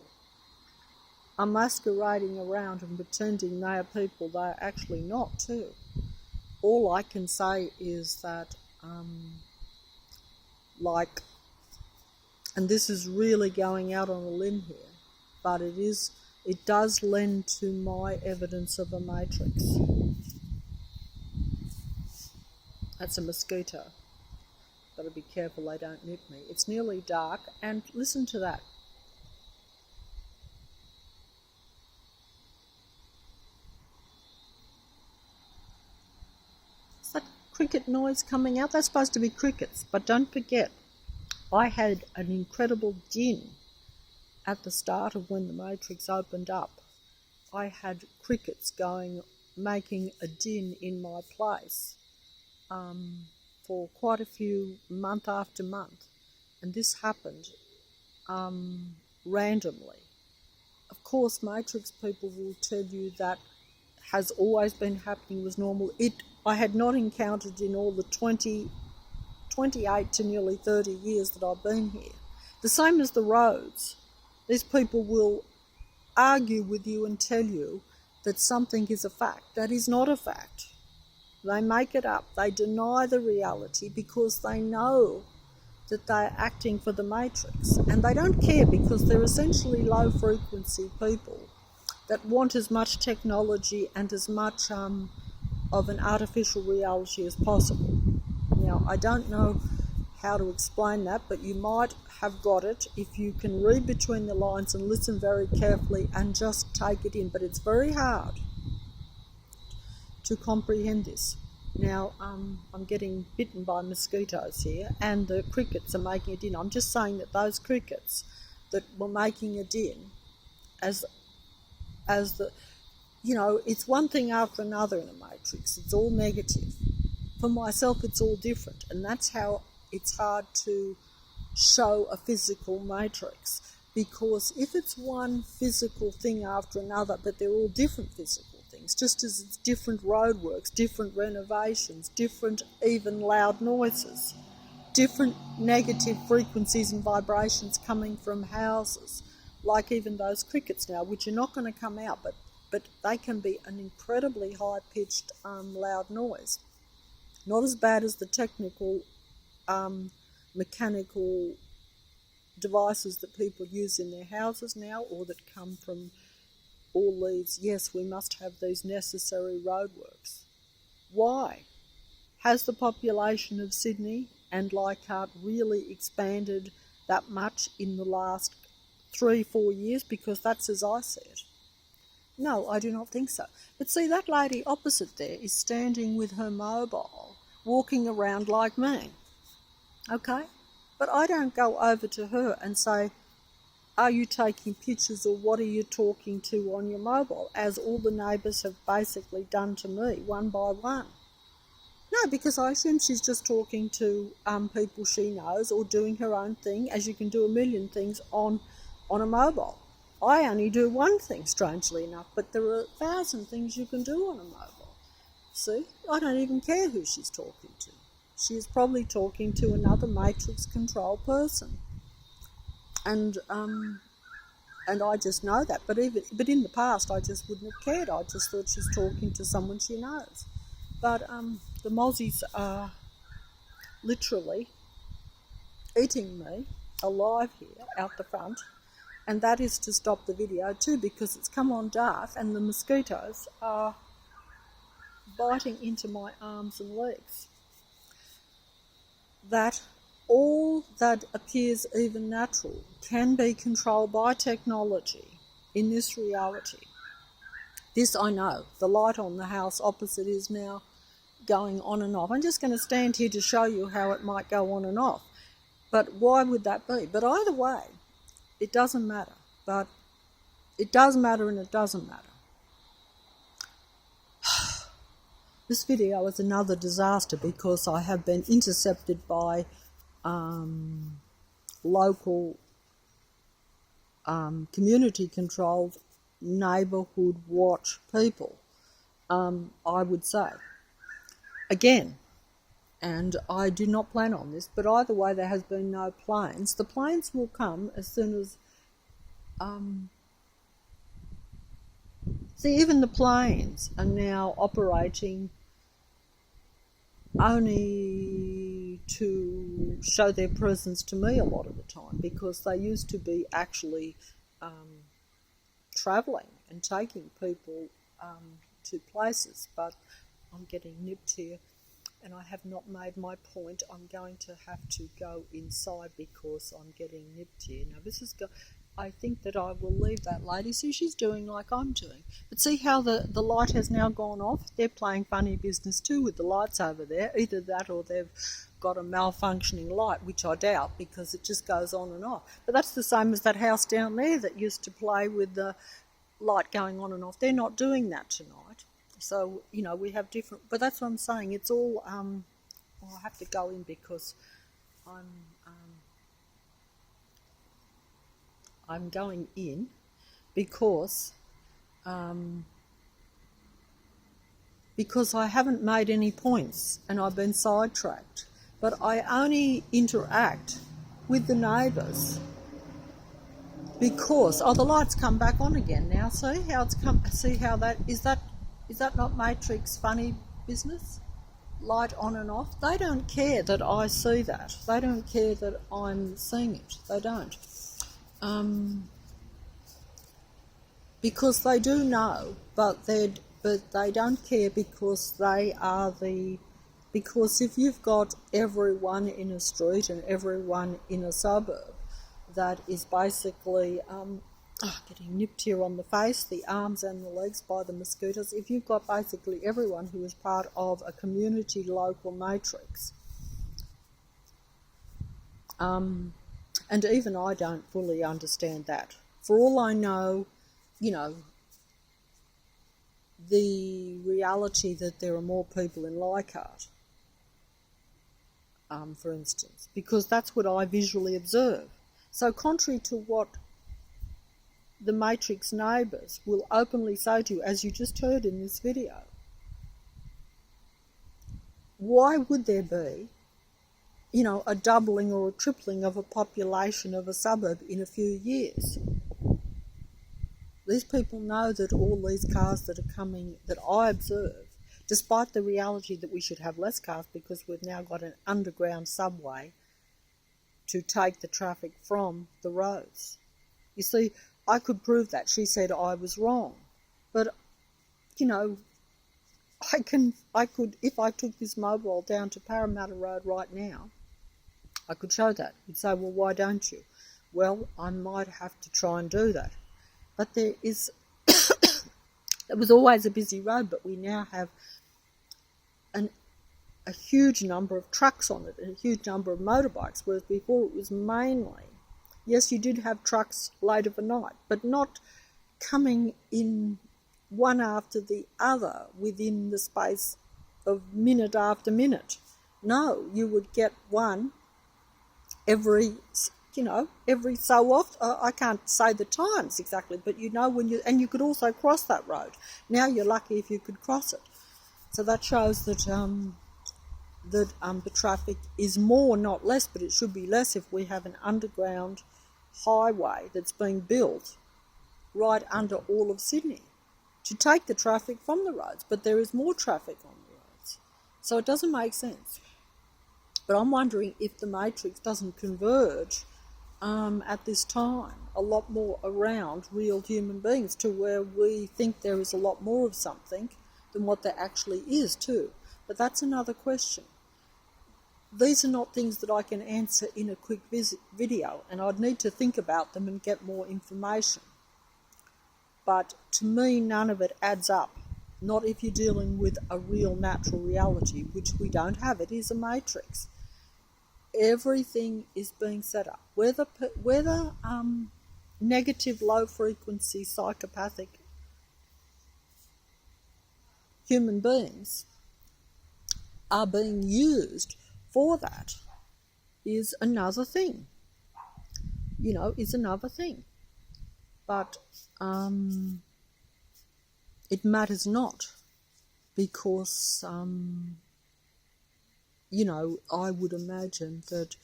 are masquerading around and pretending they are people they are actually not too. All I can say is that, and this is really going out on a limb here, but it does lend to my evidence of a matrix. That's a mosquito. Got to be careful they don't nip me. It's nearly dark, and listen to that. Is that cricket noise coming out? That's supposed to be crickets, but don't forget, I had an incredible din at the start of when the Matrix opened up. I had crickets making a din in my place for quite a few, month after month. And this happened randomly. Of course, Matrix people will tell you that has always been happening, was normal. I had not encountered in all the 28 to nearly 30 years that I've been here. The same as the roads. These people will argue with you and tell you that something is a fact. That is not a fact. They make it up. They deny the reality because they know that they're acting for the Matrix. And they don't care because they're essentially low-frequency people that want as much technology and as much of an artificial reality as possible. Now, I don't know how to explain that, but you might have got it if you can read between the lines and listen very carefully and just take it in. But it's very hard to comprehend this. Now, I'm getting bitten by mosquitoes here, and the crickets are making a din. I'm just saying that those crickets that were making a din as the, it's one thing after another in a matrix. It's all negative. For myself, it's all different, and that's how it's hard to show a physical matrix, because if it's one physical thing after another, but they're all different physical things, just as it's different roadworks, different renovations, different even loud noises, different negative frequencies and vibrations coming from houses, like even those crickets now, which are not going to come out, but they can be an incredibly high-pitched, loud noise. Not as bad as the technical, mechanical devices that people use in their houses now, or that come from all these, yes, we must have these necessary roadworks. Why? Has the population of Sydney and Leichhardt really expanded that much in the last 3-4 years? Because that's as I see it. No, I do not think so. But see, that lady opposite there is standing with her mobile, walking around like me. Okay? But I don't go over to her and say, are you taking pictures or what are you talking to on your mobile, as all the neighbours have basically done to me, one by one. No, because I assume she's just talking to people she knows or doing her own thing, as you can do a million things on a mobile. I only do one thing, strangely enough, but there are 1,000 things you can do on a mobile. See, I don't even care who she's talking to. She's probably talking to another matrix control person, and I just know that. But in the past, I just wouldn't have cared. I just thought she's talking to someone she knows. But the mozzies are literally eating me alive here out the front, and that is to stop the video too, because it's come on dark and the mosquitoes are biting into my arms and legs. That all that appears even natural can be controlled by technology in this reality. This I know. The light on the house opposite is now going on and off. I'm just going to stand here to show you how it might go on and off. But why would that be? But either way, it doesn't matter. But it does matter and it doesn't matter. This video is another disaster because I have been intercepted by local community-controlled neighbourhood watch people, I would say. Again, and I do not plan on this, but either way there has been no planes. The planes will come as soon as... see, even the planes are now operating only to show their presence to me a lot of the time, because they used to be actually travelling and taking people to places. But I'm getting nipped here and I have not made my point. I'm going to have to go inside because I'm getting nipped here. Now this is I think that I will leave that lady. See, she's doing like I'm doing. But see how the light has now gone off? They're playing funny business too with the lights over there. Either that or they've got a malfunctioning light, which I doubt because it just goes on and off. But that's the same as that house down there that used to play with the light going on and off. They're not doing that tonight. So, you know, we have different... But that's what I'm saying. It's all... well, I have to go in because I'm going in because I haven't made any points and I've been sidetracked. But I only interact with the neighbours because... Oh, the lights come back on again now. See how it's come? See how that is that not Matrix funny business? Light on and off. They don't care that I see that. They don't care that I'm seeing it. They don't. Because they do know, but they don't care because they are the... Because if you've got everyone in a street and everyone in a suburb that is basically getting nipped here on the face, the arms and the legs by the mosquitoes, if you've got basically everyone who is part of a community local matrix, and even I don't fully understand that. For all I know, you know, the reality that there are more people in Leichhardt, for instance, because that's what I visually observe. So contrary to what the Matrix neighbours will openly say to you, as you just heard in this video, why would there be, you know, a doubling or a tripling of a population of a suburb in a few years? These people know that all these cars that are coming, that I observe, despite the reality that we should have less cars because we've now got an underground subway to take the traffic from the roads. You see, I could prove that. She said I was wrong. But, you know, I could, if I took this mobile down to Parramatta Road right now, I could show that. You'd say, well, why don't you? Well, I might have to try and do that. But there is... It was always a busy road, but we now have a huge number of trucks on it and a huge number of motorbikes, whereas before it was mainly... Yes, you did have trucks late overnight, but not coming in one after the other within the space of minute after minute. No, you would get one every so often. I can't say the times exactly, but you know when you... And you could also cross that road. Now you're lucky if you could cross it. So that shows that the traffic is more, not less, but it should be less if we have an underground highway that's being built right under all of Sydney to take the traffic from the roads. But there is more traffic on the roads. So it doesn't make sense. But I'm wondering if the matrix doesn't converge at this time a lot more around real human beings, to where we think there is a lot more of something than what there actually is too. But that's another question. These are not things that I can answer in a quick video, and I'd need to think about them and get more information. But to me, none of it adds up. Not if you're dealing with a real natural reality, which we don't have. It is a matrix. Everything is being set up. Whether negative, low-frequency, psychopathic human beings are being used for that is another thing. Is another thing. But it matters not, because I would imagine that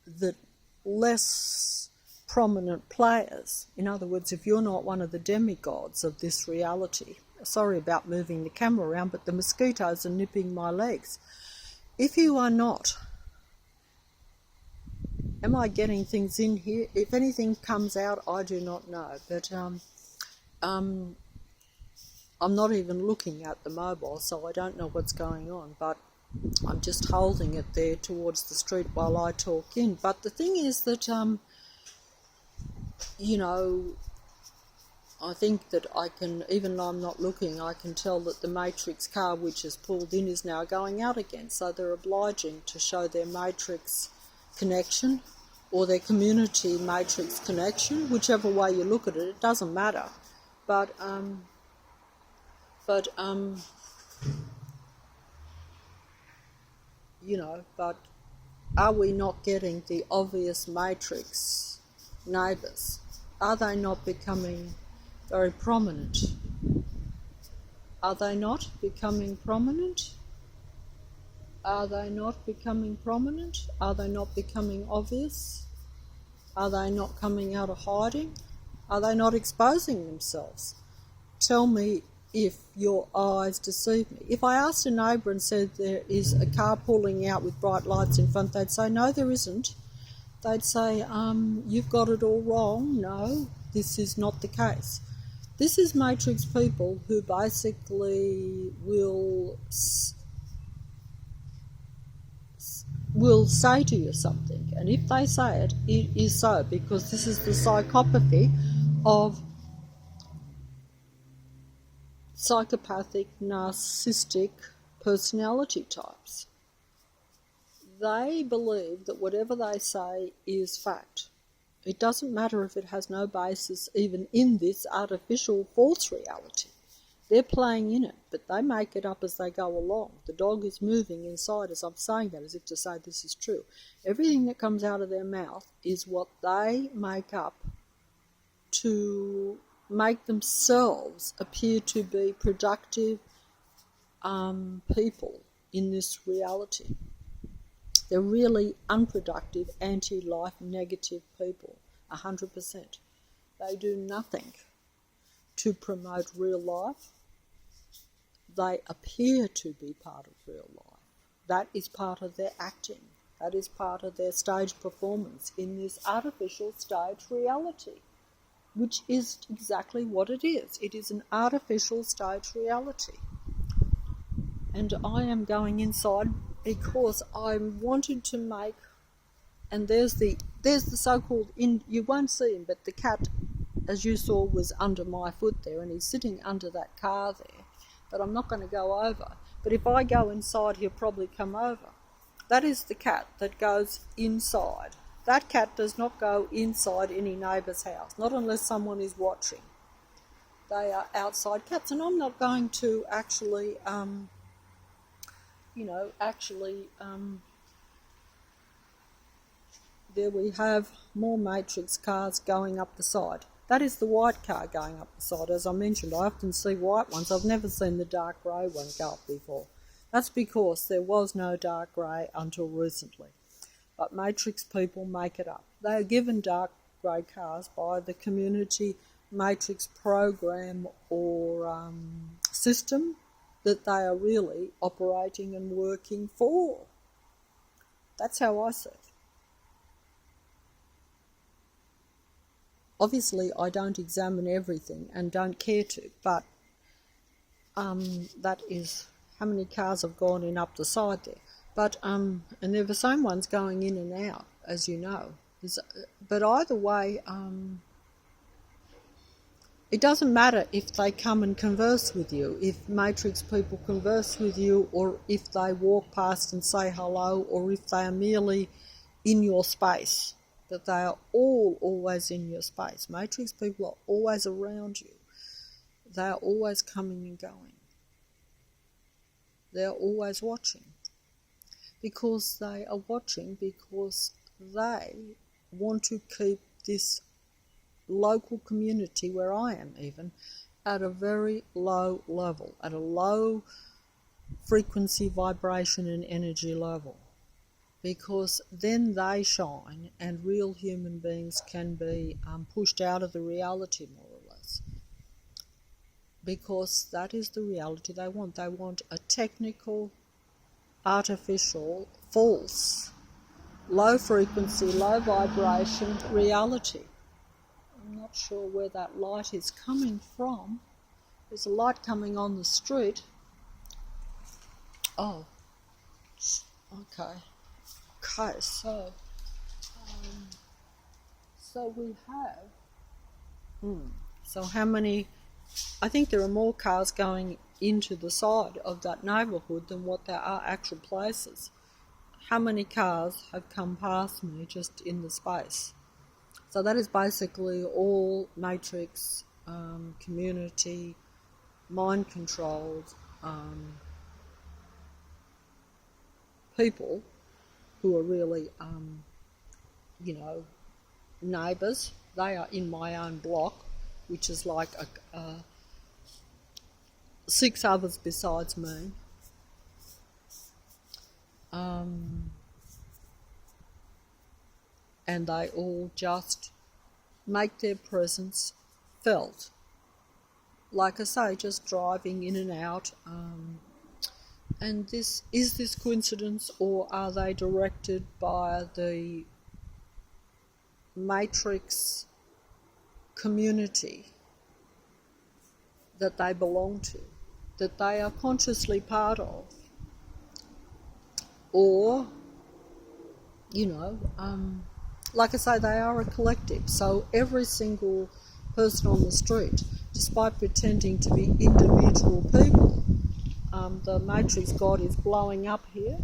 that less prominent players, in other words, if you're not one of the demigods of this reality, sorry about moving the camera around, but the mosquitoes are nipping my legs. If you are not, am I getting things in here? If anything comes out, I do not know, but I'm not even looking at the mobile, so I don't know what's going on, but I'm just holding it there towards the street while I talk in. But the thing is that, I think that I can, even though I'm not looking, I can tell that the matrix car which is pulled in is now going out again. So they're obliging to show their matrix connection or their community matrix connection, whichever way you look at it, it doesn't matter. But are we not getting the obvious matrix neighbours? Are they not becoming very prominent? Are they not becoming prominent? Are they not becoming prominent? Are they not becoming obvious? Are they not coming out of hiding? Are they not exposing themselves? Tell me if your eyes deceive me. If I asked a neighbour and said there is a car pulling out with bright lights in front, they'd say, no, there isn't. They'd say, you've got it all wrong. No, this is not the case. This is matrix people who basically will say to you something, and if they say it, it is so, because this is the psychopathy of psychopathic, narcissistic personality types. They believe that whatever they say is fact. It doesn't matter if it has no basis even in this artificial false reality. They're playing in it, but they make it up as they go along. The dog is moving inside as I'm saying that, as if to say this is true. Everything that comes out of their mouth is what they make up to make themselves appear to be productive people in this reality. They're really unproductive, anti-life, negative people, 100%. They do nothing to promote real life. They appear to be part of real life. That is part of their acting. That is part of their stage performance in this artificial stage reality, which is exactly what it is. It is an artificial stage reality. And I am going inside because I wanted to make, and there's the so-called, you won't see him, but the cat, as you saw, was under my foot there, and he's sitting under that car there, but I'm not going to go over. But if I go inside, he'll probably come over. That is the cat that goes inside. That cat does not go inside any neighbour's house, not unless someone is watching. They are outside cats, and I'm not going to actually, there we have more matrix cars going up the side. That is the white car going up the side. As I mentioned, I often see white ones. I've never seen the dark grey one go up before. That's because there was no dark grey until recently. But Matrix people make it up. They are given dark grey cars by the community Matrix program or system that they are really operating and working for. That's how I see it. Obviously, I don't examine everything and don't care to, but that is how many cars have gone in up the side there. But and they're the same ones going in and out, as you know. But either way, it doesn't matter if they come and converse with you, if Matrix people converse with you, or if they walk past and say hello, or if they are merely in your space, that they are all always in your space. Matrix people are always around you. They are always coming and going. They are always watching. Because they are watching because they want to keep this local community, where I am even, at a very low level, at a low frequency, vibration and energy level. Because then they shine and real human beings can be pushed out of the reality, more or less. Because that is the reality they want. They want a technical, artificial, false, low frequency, low vibration reality. I'm not sure where that light is coming from. There's a light coming on the street. Oh, okay. Okay, so we have, so how many, I think there are more cars going into the side of that neighbourhood than what there are actual places. How many cars have come past me just in the space? So that is basically all Matrix, community, mind-controlled people who are really, neighbours. They are in my own block, which is like 6 others besides me. And they all just make their presence felt. Like I say, just driving in and out. And is this coincidence, or are they directed by the Matrix community that they belong to, that they are consciously part of? Or, like I say, they are a collective. So every single person on the street, despite pretending to be individual people, the Matrix God is blowing up here.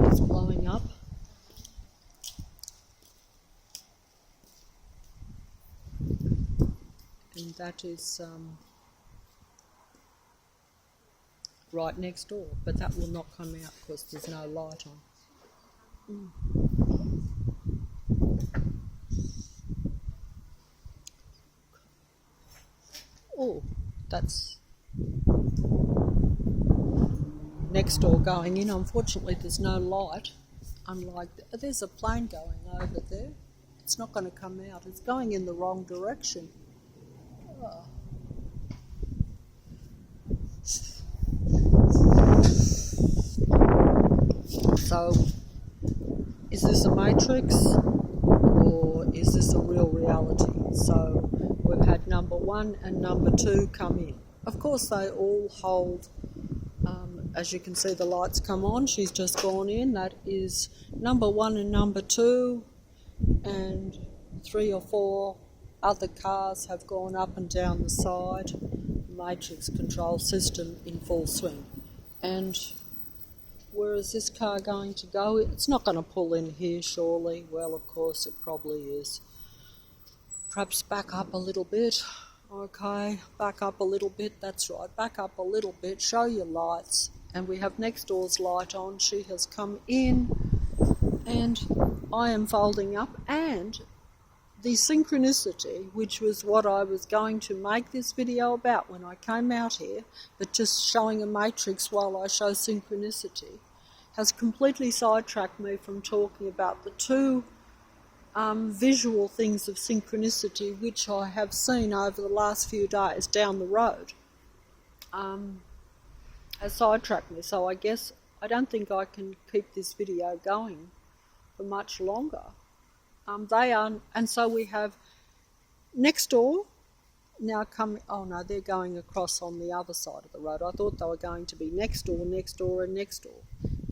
It's blowing up. And that is right next door. But that will not come out because there's no light on. Oh, that's next door going in. Unfortunately, there's no light. Unlike there's a plane going over there. It's not going to come out. It's going in the wrong direction. Oh. So, is this a matrix, or is this a real reality? So, we've had number 1 and number 2 come in. Of course, they all hold, as you can see, the lights come on. She's just gone in. That is number 1 and number 2, and 3 or 4 other cars have gone up and down the side. Matrix control system in full swing. And where is this car going to go? It's not going to pull in here, surely. Well, of course, it probably is. Perhaps back up a little bit. Okay, back up a little bit. That's right, back up a little bit. Show your lights. And we have next door's light on. She has come in, and I am folding up, and the synchronicity, which was what I was going to make this video about when I came out here, but just showing a matrix while I show synchronicity, has completely sidetracked me from talking about the two visual things of synchronicity which I have seen over the last few days down the road. Has sidetracked me, so I guess I don't think I can keep this video going for much longer. And so we have next door now coming. Oh no, they're going across on the other side of the road. I thought they were going to be next door, and next door,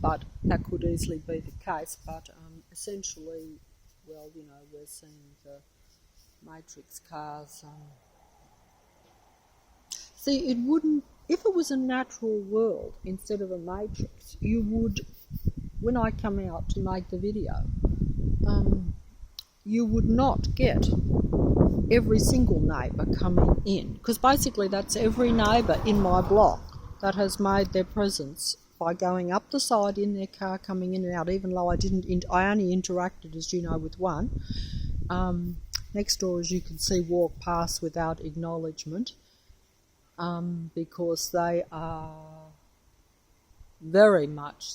but that could easily be the case. But essentially, well, we're seeing the matrix cars. See, it wouldn't. If it was a natural world instead of a matrix, you would, when I come out to make the video, you would not get every single neighbour coming in, because basically that's every neighbour in my block that has made their presence by going up the side in their car, coming in and out, even though I only interacted, as you know, with one. Next door, as you can see, walk past without acknowledgement, because they are very much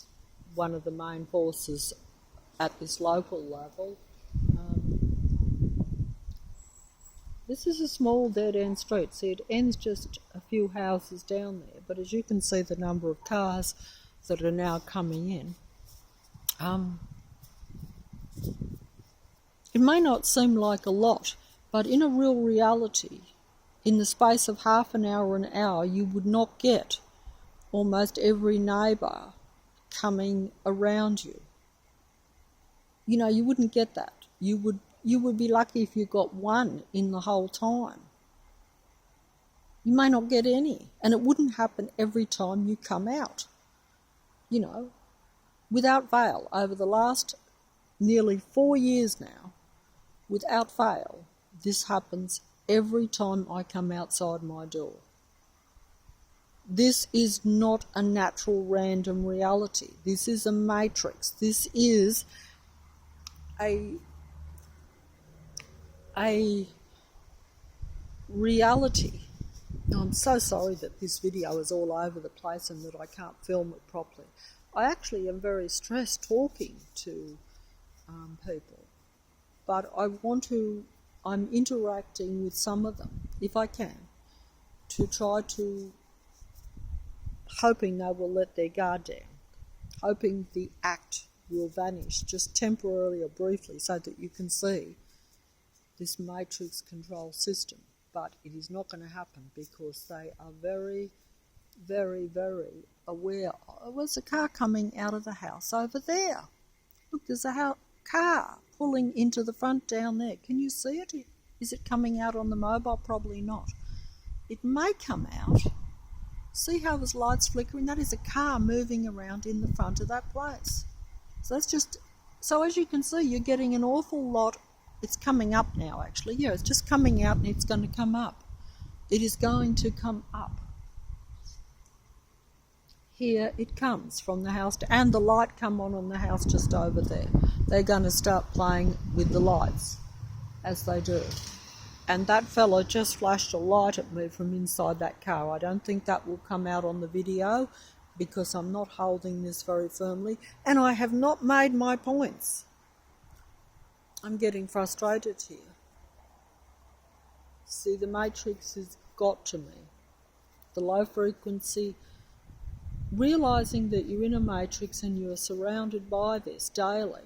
one of the main forces at this local level. This is a small dead-end street. See, it ends just a few houses down there, but as you can see the number of cars that are now coming in, it may not seem like a lot, but in a real reality, in the space of half an hour, you would not get almost every neighbour coming around you. You wouldn't get that. You would be lucky if you got one in the whole time. You may not get any, and it wouldn't happen every time you come out. Without fail, over the last nearly 4 years now, without fail, this happens every time I come outside my door. This is not a natural random reality. This is a matrix. This is a reality. I'm so sorry that this video is all over the place and that I can't film it properly. I actually am very stressed talking to people, but I'm interacting with some of them, if I can, to try to, hoping they will let their guard down, hoping the act will vanish just temporarily or briefly so that you can see this matrix control system. But it is not going to happen because they are very, very, very aware. Oh, there's a car coming out of the house over there. Look, there's a car pulling into the front down there. Can you see it? Is it coming out on the mobile? Probably not. It may come out. See how there's lights flickering? That is a car moving around in the front of that place. So as you can see, you're getting an awful lot. It's coming up now, actually. Yeah, it's just coming out and it's going to come up. It is going to come up. Here it comes from the house, and the light come on the house just over there. They're going to start playing with the lights, as they do. And that fellow just flashed a light at me from inside that car. I don't think that will come out on the video because I'm not holding this very firmly, and I have not made my points. I'm getting frustrated here. See, the matrix has got to me. The low frequency, realising that you're in a matrix and you're surrounded by this daily.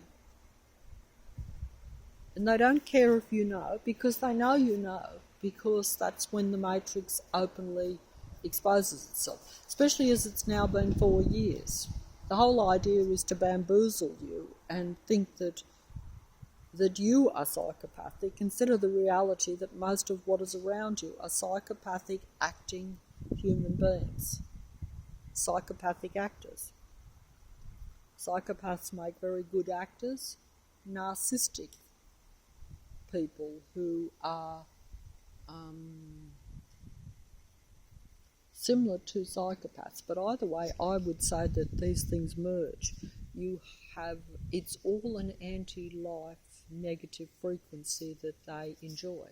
And they don't care if you know, because they know you know, because that's when the matrix openly exposes itself, especially as it's now been 4 years. The whole idea is to bamboozle you and think that you are psychopathic. Consider the reality that most of what is around you are psychopathic acting human beings, psychopathic actors. Psychopaths make very good actors. Narcissistic people who are similar to psychopaths, but either way I would say that these things merge. It's all an anti-life negative frequency that they enjoy.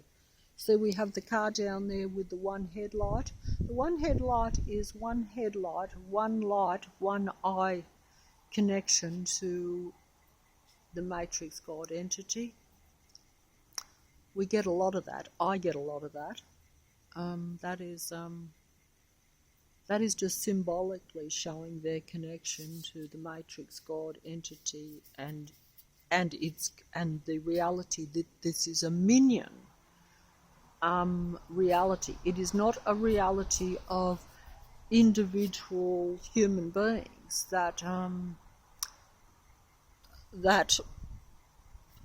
So we have the car down there with the one headlight. The one headlight is one headlight, one light, one eye connection to the matrix God entity. We get a lot of that. I get a lot of that. That is just symbolically showing their connection to the matrix God entity and the reality that this is a minion reality. It is not a reality of individual human beings that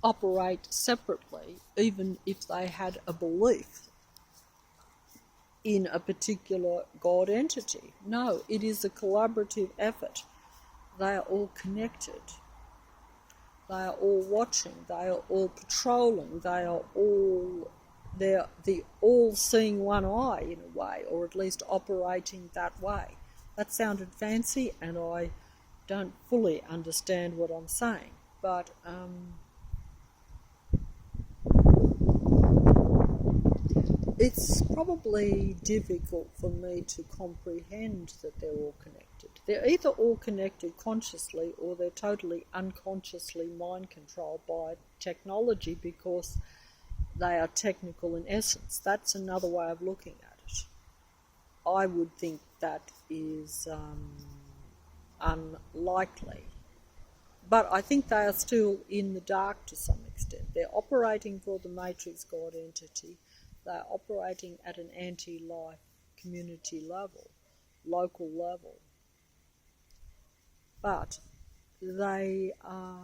operate separately, even if they had a belief in a particular God entity. No, it is a collaborative effort. They are all connected. They are all watching. They are all patrolling. They're the all seeing one eye in a way, or at least operating that way. That sounded fancy, and I don't fully understand what I'm saying, but it's probably difficult for me to comprehend that they're all connected. They're either all connected consciously or they're totally unconsciously mind controlled by technology because they are technical in essence. That's another way of looking at it. I would think that is unlikely. But I think they are still in the dark to some extent. They're operating for the matrix God entity. They're operating at an anti-life community level, local level. But they are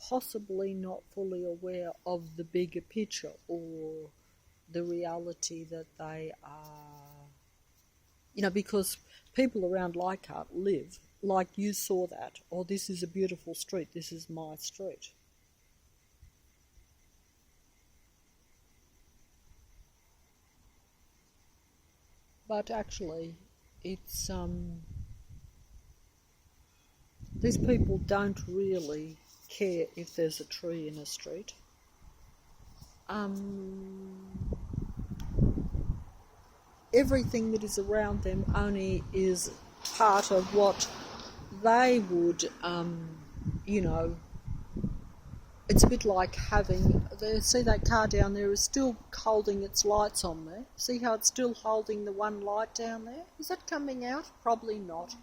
possibly not fully aware of the bigger picture or the reality that they are, because people around Leichhardt live like you saw that, or this is a beautiful street, this is my street. But actually, it's these people don't really care if there's a tree in a street. Everything that is around them only is part of what they would, it's a bit like see that car down there is still holding its lights on there. See how it's still holding the one light down there? Is that coming out? Probably not.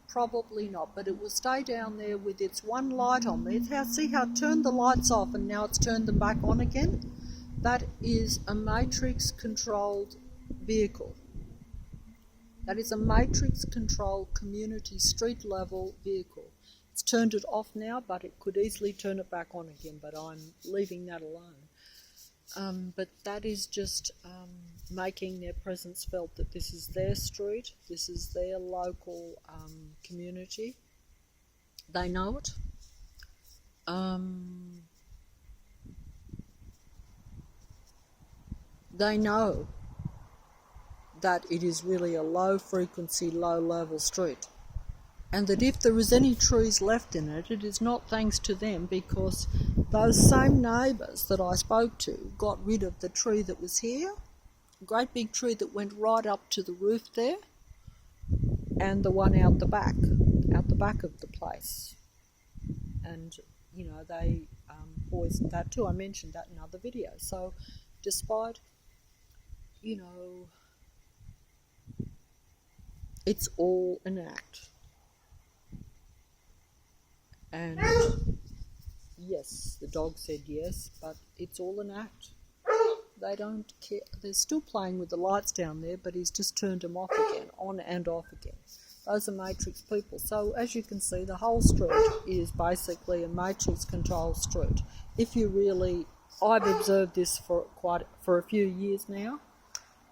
Probably not, but it will stay down there with its one light on there. See how it turned the lights off and now it's turned them back on again? That is a matrix-controlled vehicle. That is a matrix-controlled community street-level vehicle. It's turned it off now, but it could easily turn it back on again, but I'm leaving that alone. But that is just making their presence felt that this is their street, this is their local community. They know it. They know that it is really a low-frequency, low-level street. And that if there is any trees left in it, it is not thanks to them, because those same neighbours that I spoke to got rid of the tree that was here, a great big tree that went right up to the roof there, and the one out the back of the place. And, they poisoned that too. I mentioned that in other videos. So despite, it's all an act. And yes, the dog said yes, but it's all an act. They don't care. They're still playing with the lights down there, but he's just turned them off again, on and off again. Those are matrix people. So as you can see, the whole street is basically a matrix control street. I've observed this for a few years now,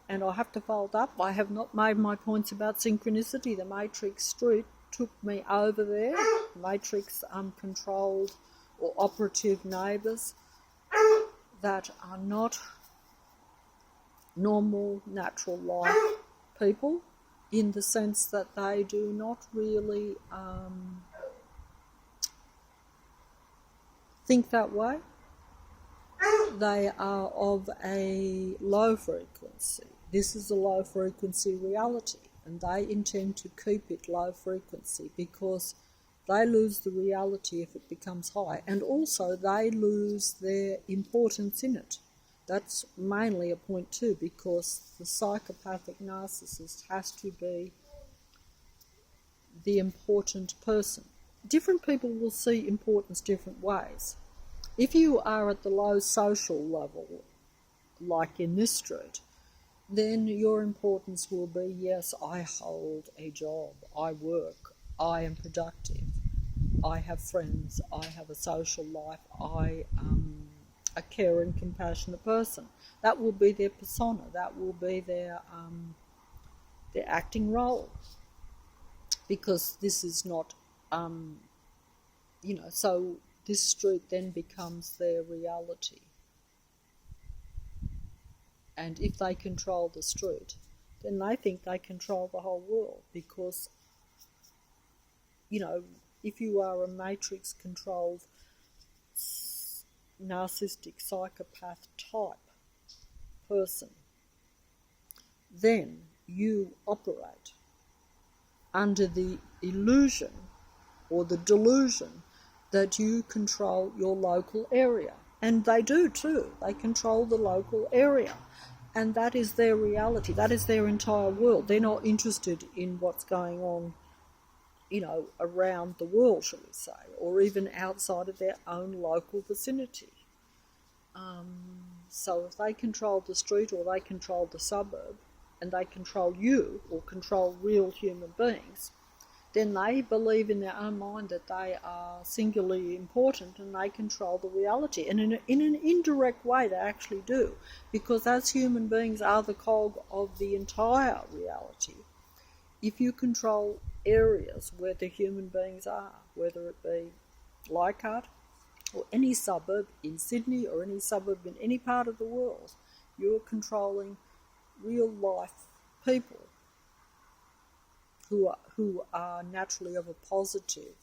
and I have to fold up. I have not made my points about synchronicity. The matrix street took me over there. Matrix controlled or operative neighbours that are not normal, natural life people, in the sense that they do not really think that way, they are of a low frequency. This is a low frequency reality, and they intend to keep it low frequency because they lose the reality if it becomes high, and also they lose their importance in it. That's mainly a point too, because the psychopathic narcissist has to be the important person. Different people will see importance different ways. If you are at the low social level, like in this street, then your importance will be, yes, I hold a job, I work, I am productive, I have friends, I have a social life, I am a caring, compassionate person. That will be their persona, that will be their acting role, because this is not, so this street then becomes their reality. And if they control the street, then they think they control the whole world, because, if you are a matrix-controlled narcissistic psychopath type person, then you operate under the illusion or the delusion that you control your local area. And they do too. They control the local area. And that is their reality. That is their entire world. They're not interested in what's going on, around the world, shall we say, or even outside of their own local vicinity. So if they control the street or they control the suburb, and they control you or control real human beings, then they believe in their own mind that they are singularly important and they control the reality. And in an indirect way they actually do, because as human beings are the cog of the entire reality. If you control areas where the human beings are, whether it be Leichhardt or any suburb in Sydney or any suburb in any part of the world, you're controlling real life people who are naturally of a positive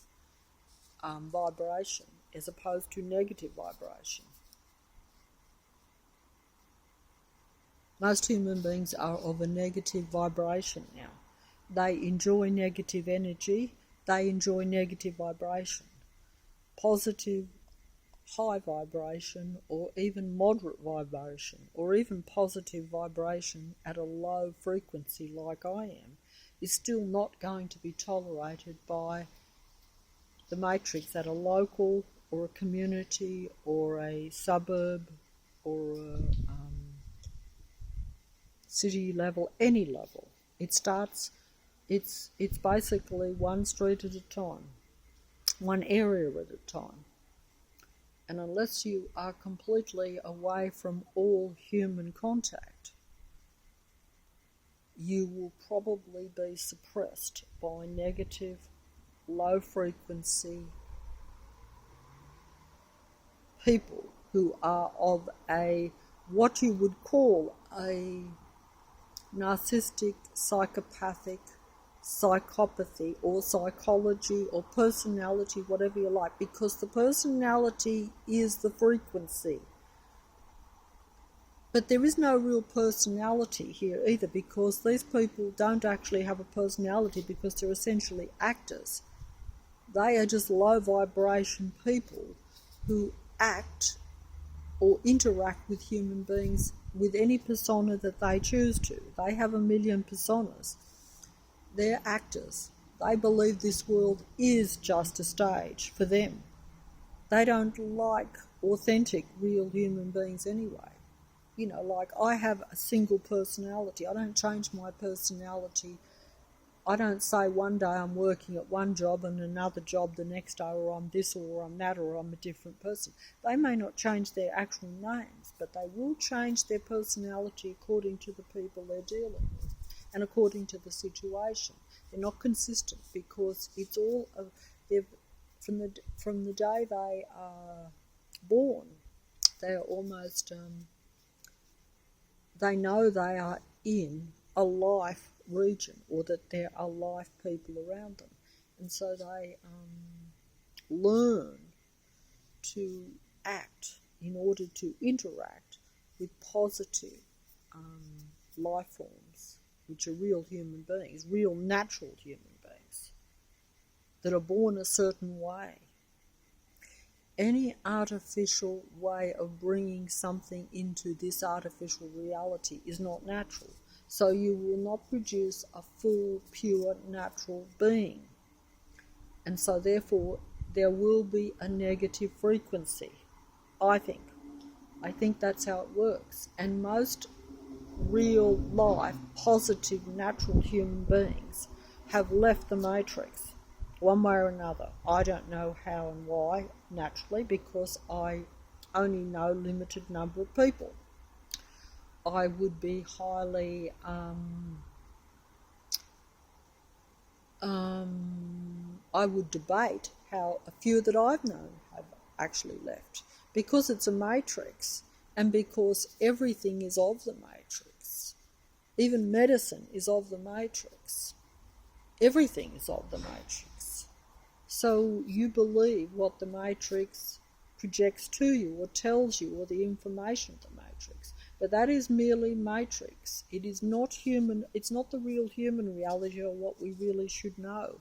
vibration as opposed to negative vibration. Most human beings are of a negative vibration now. They enjoy negative energy, they enjoy negative vibration. Positive, high vibration, or even moderate vibration, or even positive vibration at a low frequency like I am, is still not going to be tolerated by the matrix at a local or a community or a suburb or a city level, any level. It's basically one street at a time, one area at a time. And unless you are completely away from all human contact, you will probably be suppressed by negative, low frequency people who are of what you would call a narcissistic, psychopathic, psychopathy or psychology or personality, whatever you like, because the personality is the frequency. But there is no real personality here either, because these people don't actually have a personality, because they're essentially actors. They are just low vibration people who act or interact with human beings with any persona that they choose to. They have a million personas. They're actors. They believe this world is just a stage for them. They don't like authentic, real human beings anyway. Like I have a single personality. I don't change my personality. I don't say one day I'm working at one job and another job the next day, or I'm this or I'm that, or I'm a different person. They may not change their actual names, but they will change their personality according to the people they're dealing with and according to the situation. They're not consistent, because it's all from the day they are born, they are almost they know they are in a life region, or that there are life people around them, and so they learn to act, in order to interact with positive life forms, which are real human beings, real natural human beings, that are born a certain way. Any artificial way of bringing something into this artificial reality is not natural. So you will not produce a full, pure, natural being. And so therefore there will be a negative frequency, I think. I think that's how it works. And most real life, positive, natural human beings have left the matrix one way or another. I don't know how and why, naturally, because I only know a limited number of people. I would be highly I would debate how a few that I've known have actually left, because it's a matrix and because everything is of the matrix. Even medicine is of the matrix. Everything is of the matrix. So you believe what the matrix projects to you or tells you, or the information of the matrix. But that is merely matrix. It is not human. It's not the real human reality or what we really should know.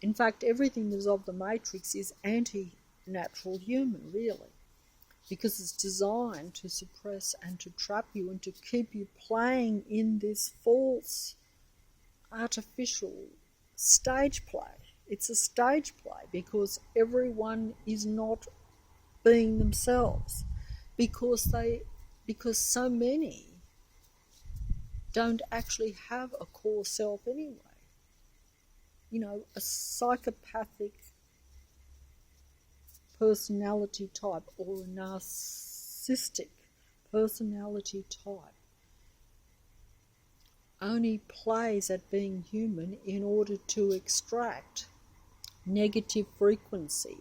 In fact, everything that is of the matrix is anti-natural human, really, because it's designed to suppress and to trap you and to keep you playing in this false, artificial stage play. It's a stage play because everyone is not being themselves, because so many don't actually have a core self anyway. You know, a psychopathic personality type or a narcissistic personality type only plays at being human in order to extract negative frequency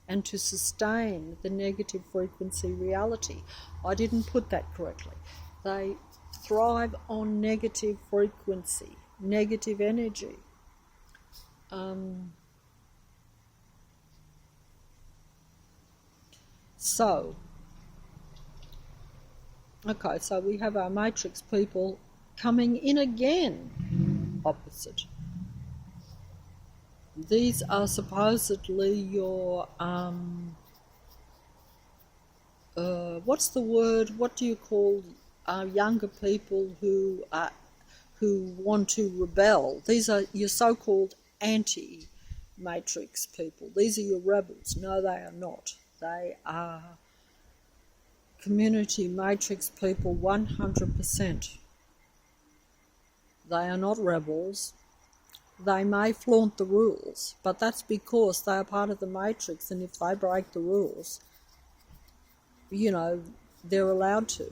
and to sustain the negative frequency reality. I didn't put that correctly. They thrive on negative frequency, negative energy. So we have our matrix people coming in again, opposite. These are supposedly your, what's the word, what do you call younger people who want to rebel? These are your so-called anti-matrix people. These are your rebels. No, they are not. They are community matrix people 100%. They are not rebels. They may flaunt the rules, but that's because they are part of the matrix, and if they break the rules, you know, they're allowed to.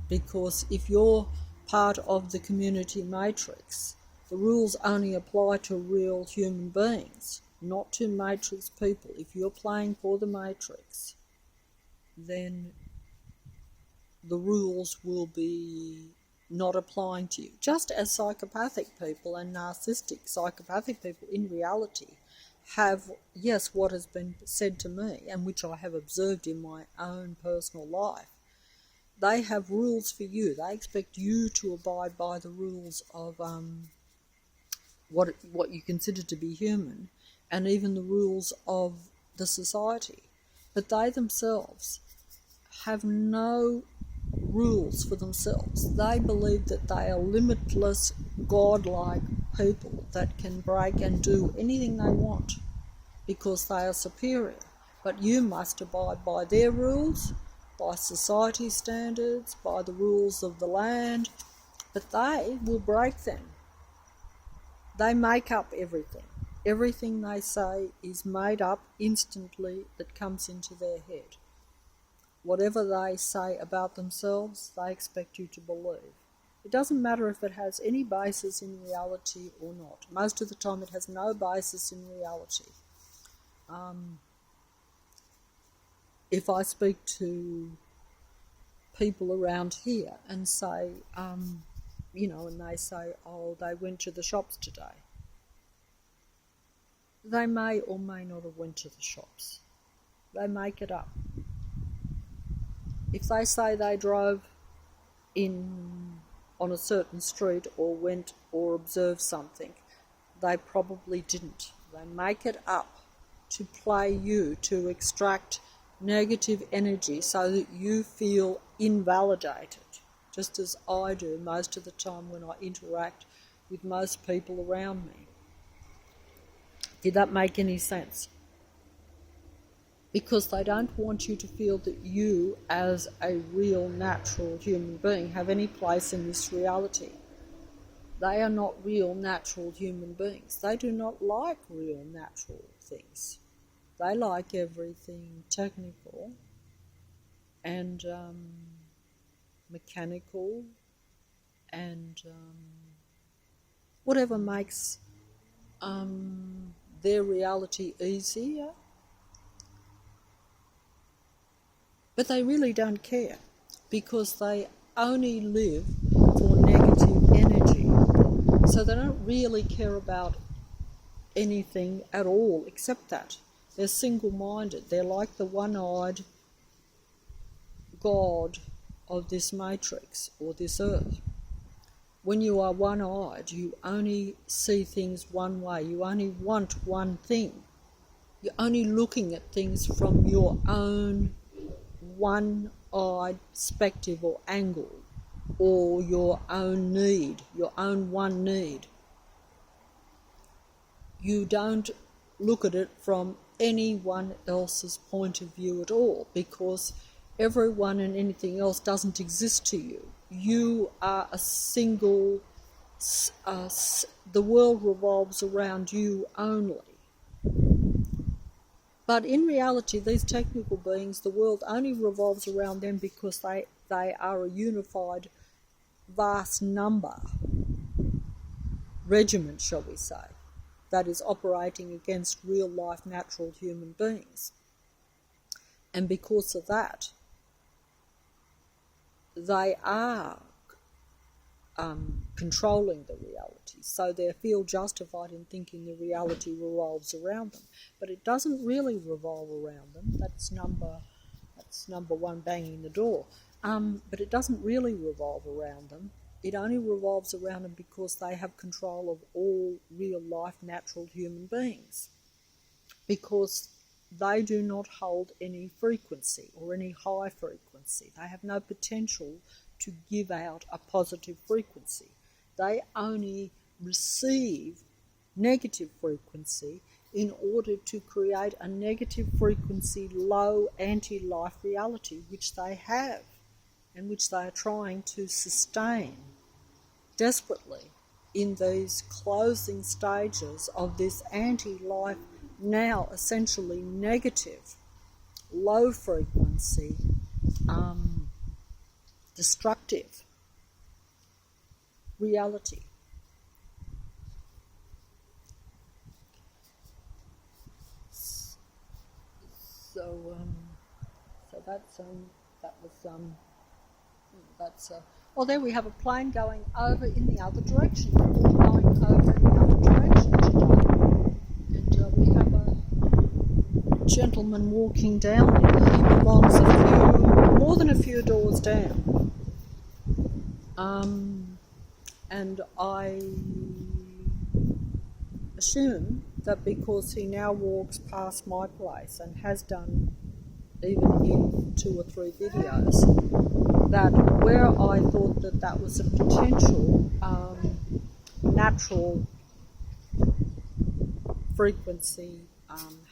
Because if you're part of the community matrix, the rules only apply to real human beings, not to matrix people. If you're playing for the matrix, then the rules will be not applying to you. Just as psychopathic people and narcissistic psychopathic people in reality have, yes, what has been said to me and which I have observed in my own personal life. They have rules for you. They expect you to abide by the rules of what you consider to be human, and even the rules of the society. But they themselves have no rules for themselves. They believe that they are limitless, godlike people that can break and do anything they want because they are superior. But you must abide by their rules, by society standards, by the rules of the land, but they will break them. They make up everything. Everything they say is made up instantly that comes into their head. Whatever they say about themselves, they expect you to believe. It doesn't matter if it has any basis in reality or not. Most of the time it has no basis in reality. If I speak to people around here and say, and they say, oh, they went to the shops today. They may or may not have went to the shops. They make it up. If they say they drove in on a certain street or went or observed something, they probably didn't. They make it up to play you, to extract negative energy so that you feel invalidated, just as I do most of the time when I interact with most people around me. Did that make any sense? Because they don't want you to feel that you, as a real natural human being, have any place in this reality. They are not real natural human beings. They do not like real natural things. They like everything technical and mechanical and whatever makes their reality easier. But they really don't care because they only live for negative energy. So they don't really care about anything at all except that. They're single-minded. They're like the one-eyed God of this matrix or this earth. When you are one-eyed, you only see things one way. You only want one thing. You're only looking at things from your own one-eyed perspective or angle, or your own need, your own one need. You don't look at it from anyone else's point of view at all, because everyone and anything else doesn't exist to you. You are a single, the world revolves around you only. But in reality, these technical beings, the world only revolves around them because they are a unified, vast number, regiment, shall we say, that is operating against real-life, natural human beings. And because of that, they are controlling the reality, so they feel justified in thinking the reality revolves around them. But it doesn't really revolve around them. That's number one banging the door. But it doesn't really revolve around them. It only revolves around them because they have control of all real-life, natural human beings. Because they do not hold any frequency or any high frequency. They have no potential to give out a positive frequency. They only receive negative frequency in order to create a negative frequency, low anti-life reality, which they have and which they are trying to sustain desperately in these closing stages of this anti-life, now essentially negative, low frequency, destructive reality. So oh, there we have a plane going over in the other direction. They're all going over in the other direction today. And we have a gentleman walking down there. He belongs more than a few doors down. And I assume that because he now walks past my place and has done even in 2 or 3 videos, that where I thought that was a potential natural frequency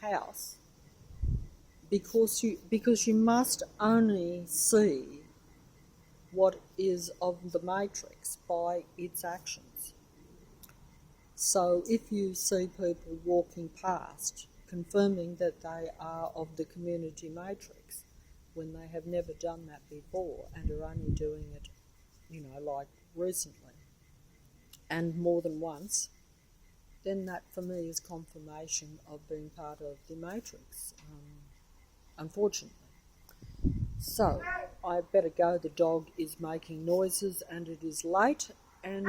house, because you must only see what is of the matrix by its actions. So if you see people walking past, confirming that they are of the community matrix, when they have never done that before and are only doing it, like recently, and more than once, then that for me is confirmation of being part of the matrix, unfortunately. So I better go. The dog is making noises and it is late, and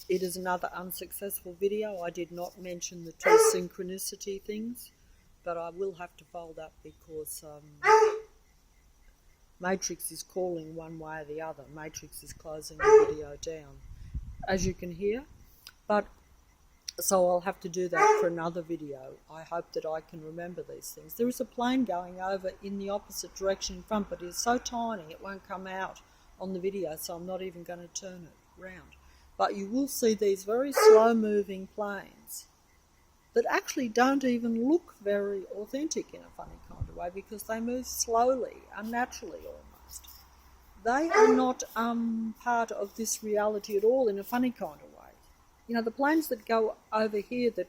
it is another unsuccessful video. I did not mention the 2 synchronicity things, but I will have to fold up because Matrix is calling one way or the other. Matrix is closing the video down, as you can hear. But so I'll have to do that for another video. I hope that I can remember these things. There is a plane going over in the opposite direction in front, but it's so tiny it won't come out on the video, so I'm not even going to turn it round. But you will see these very slow-moving planes that actually don't even look very authentic in a funny kind of way because they move slowly, unnaturally almost. They are not part of this reality at all in a funny kind of way. You know, the planes that go over here, that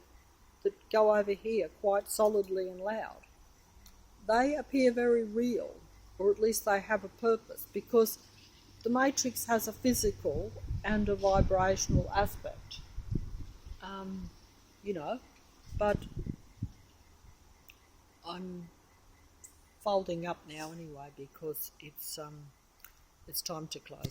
go over here quite solidly and loud, they appear very real, or at least they have a purpose, because the Matrix has a physical and a vibrational aspect. You know, but I'm folding up now anyway because it's time to close.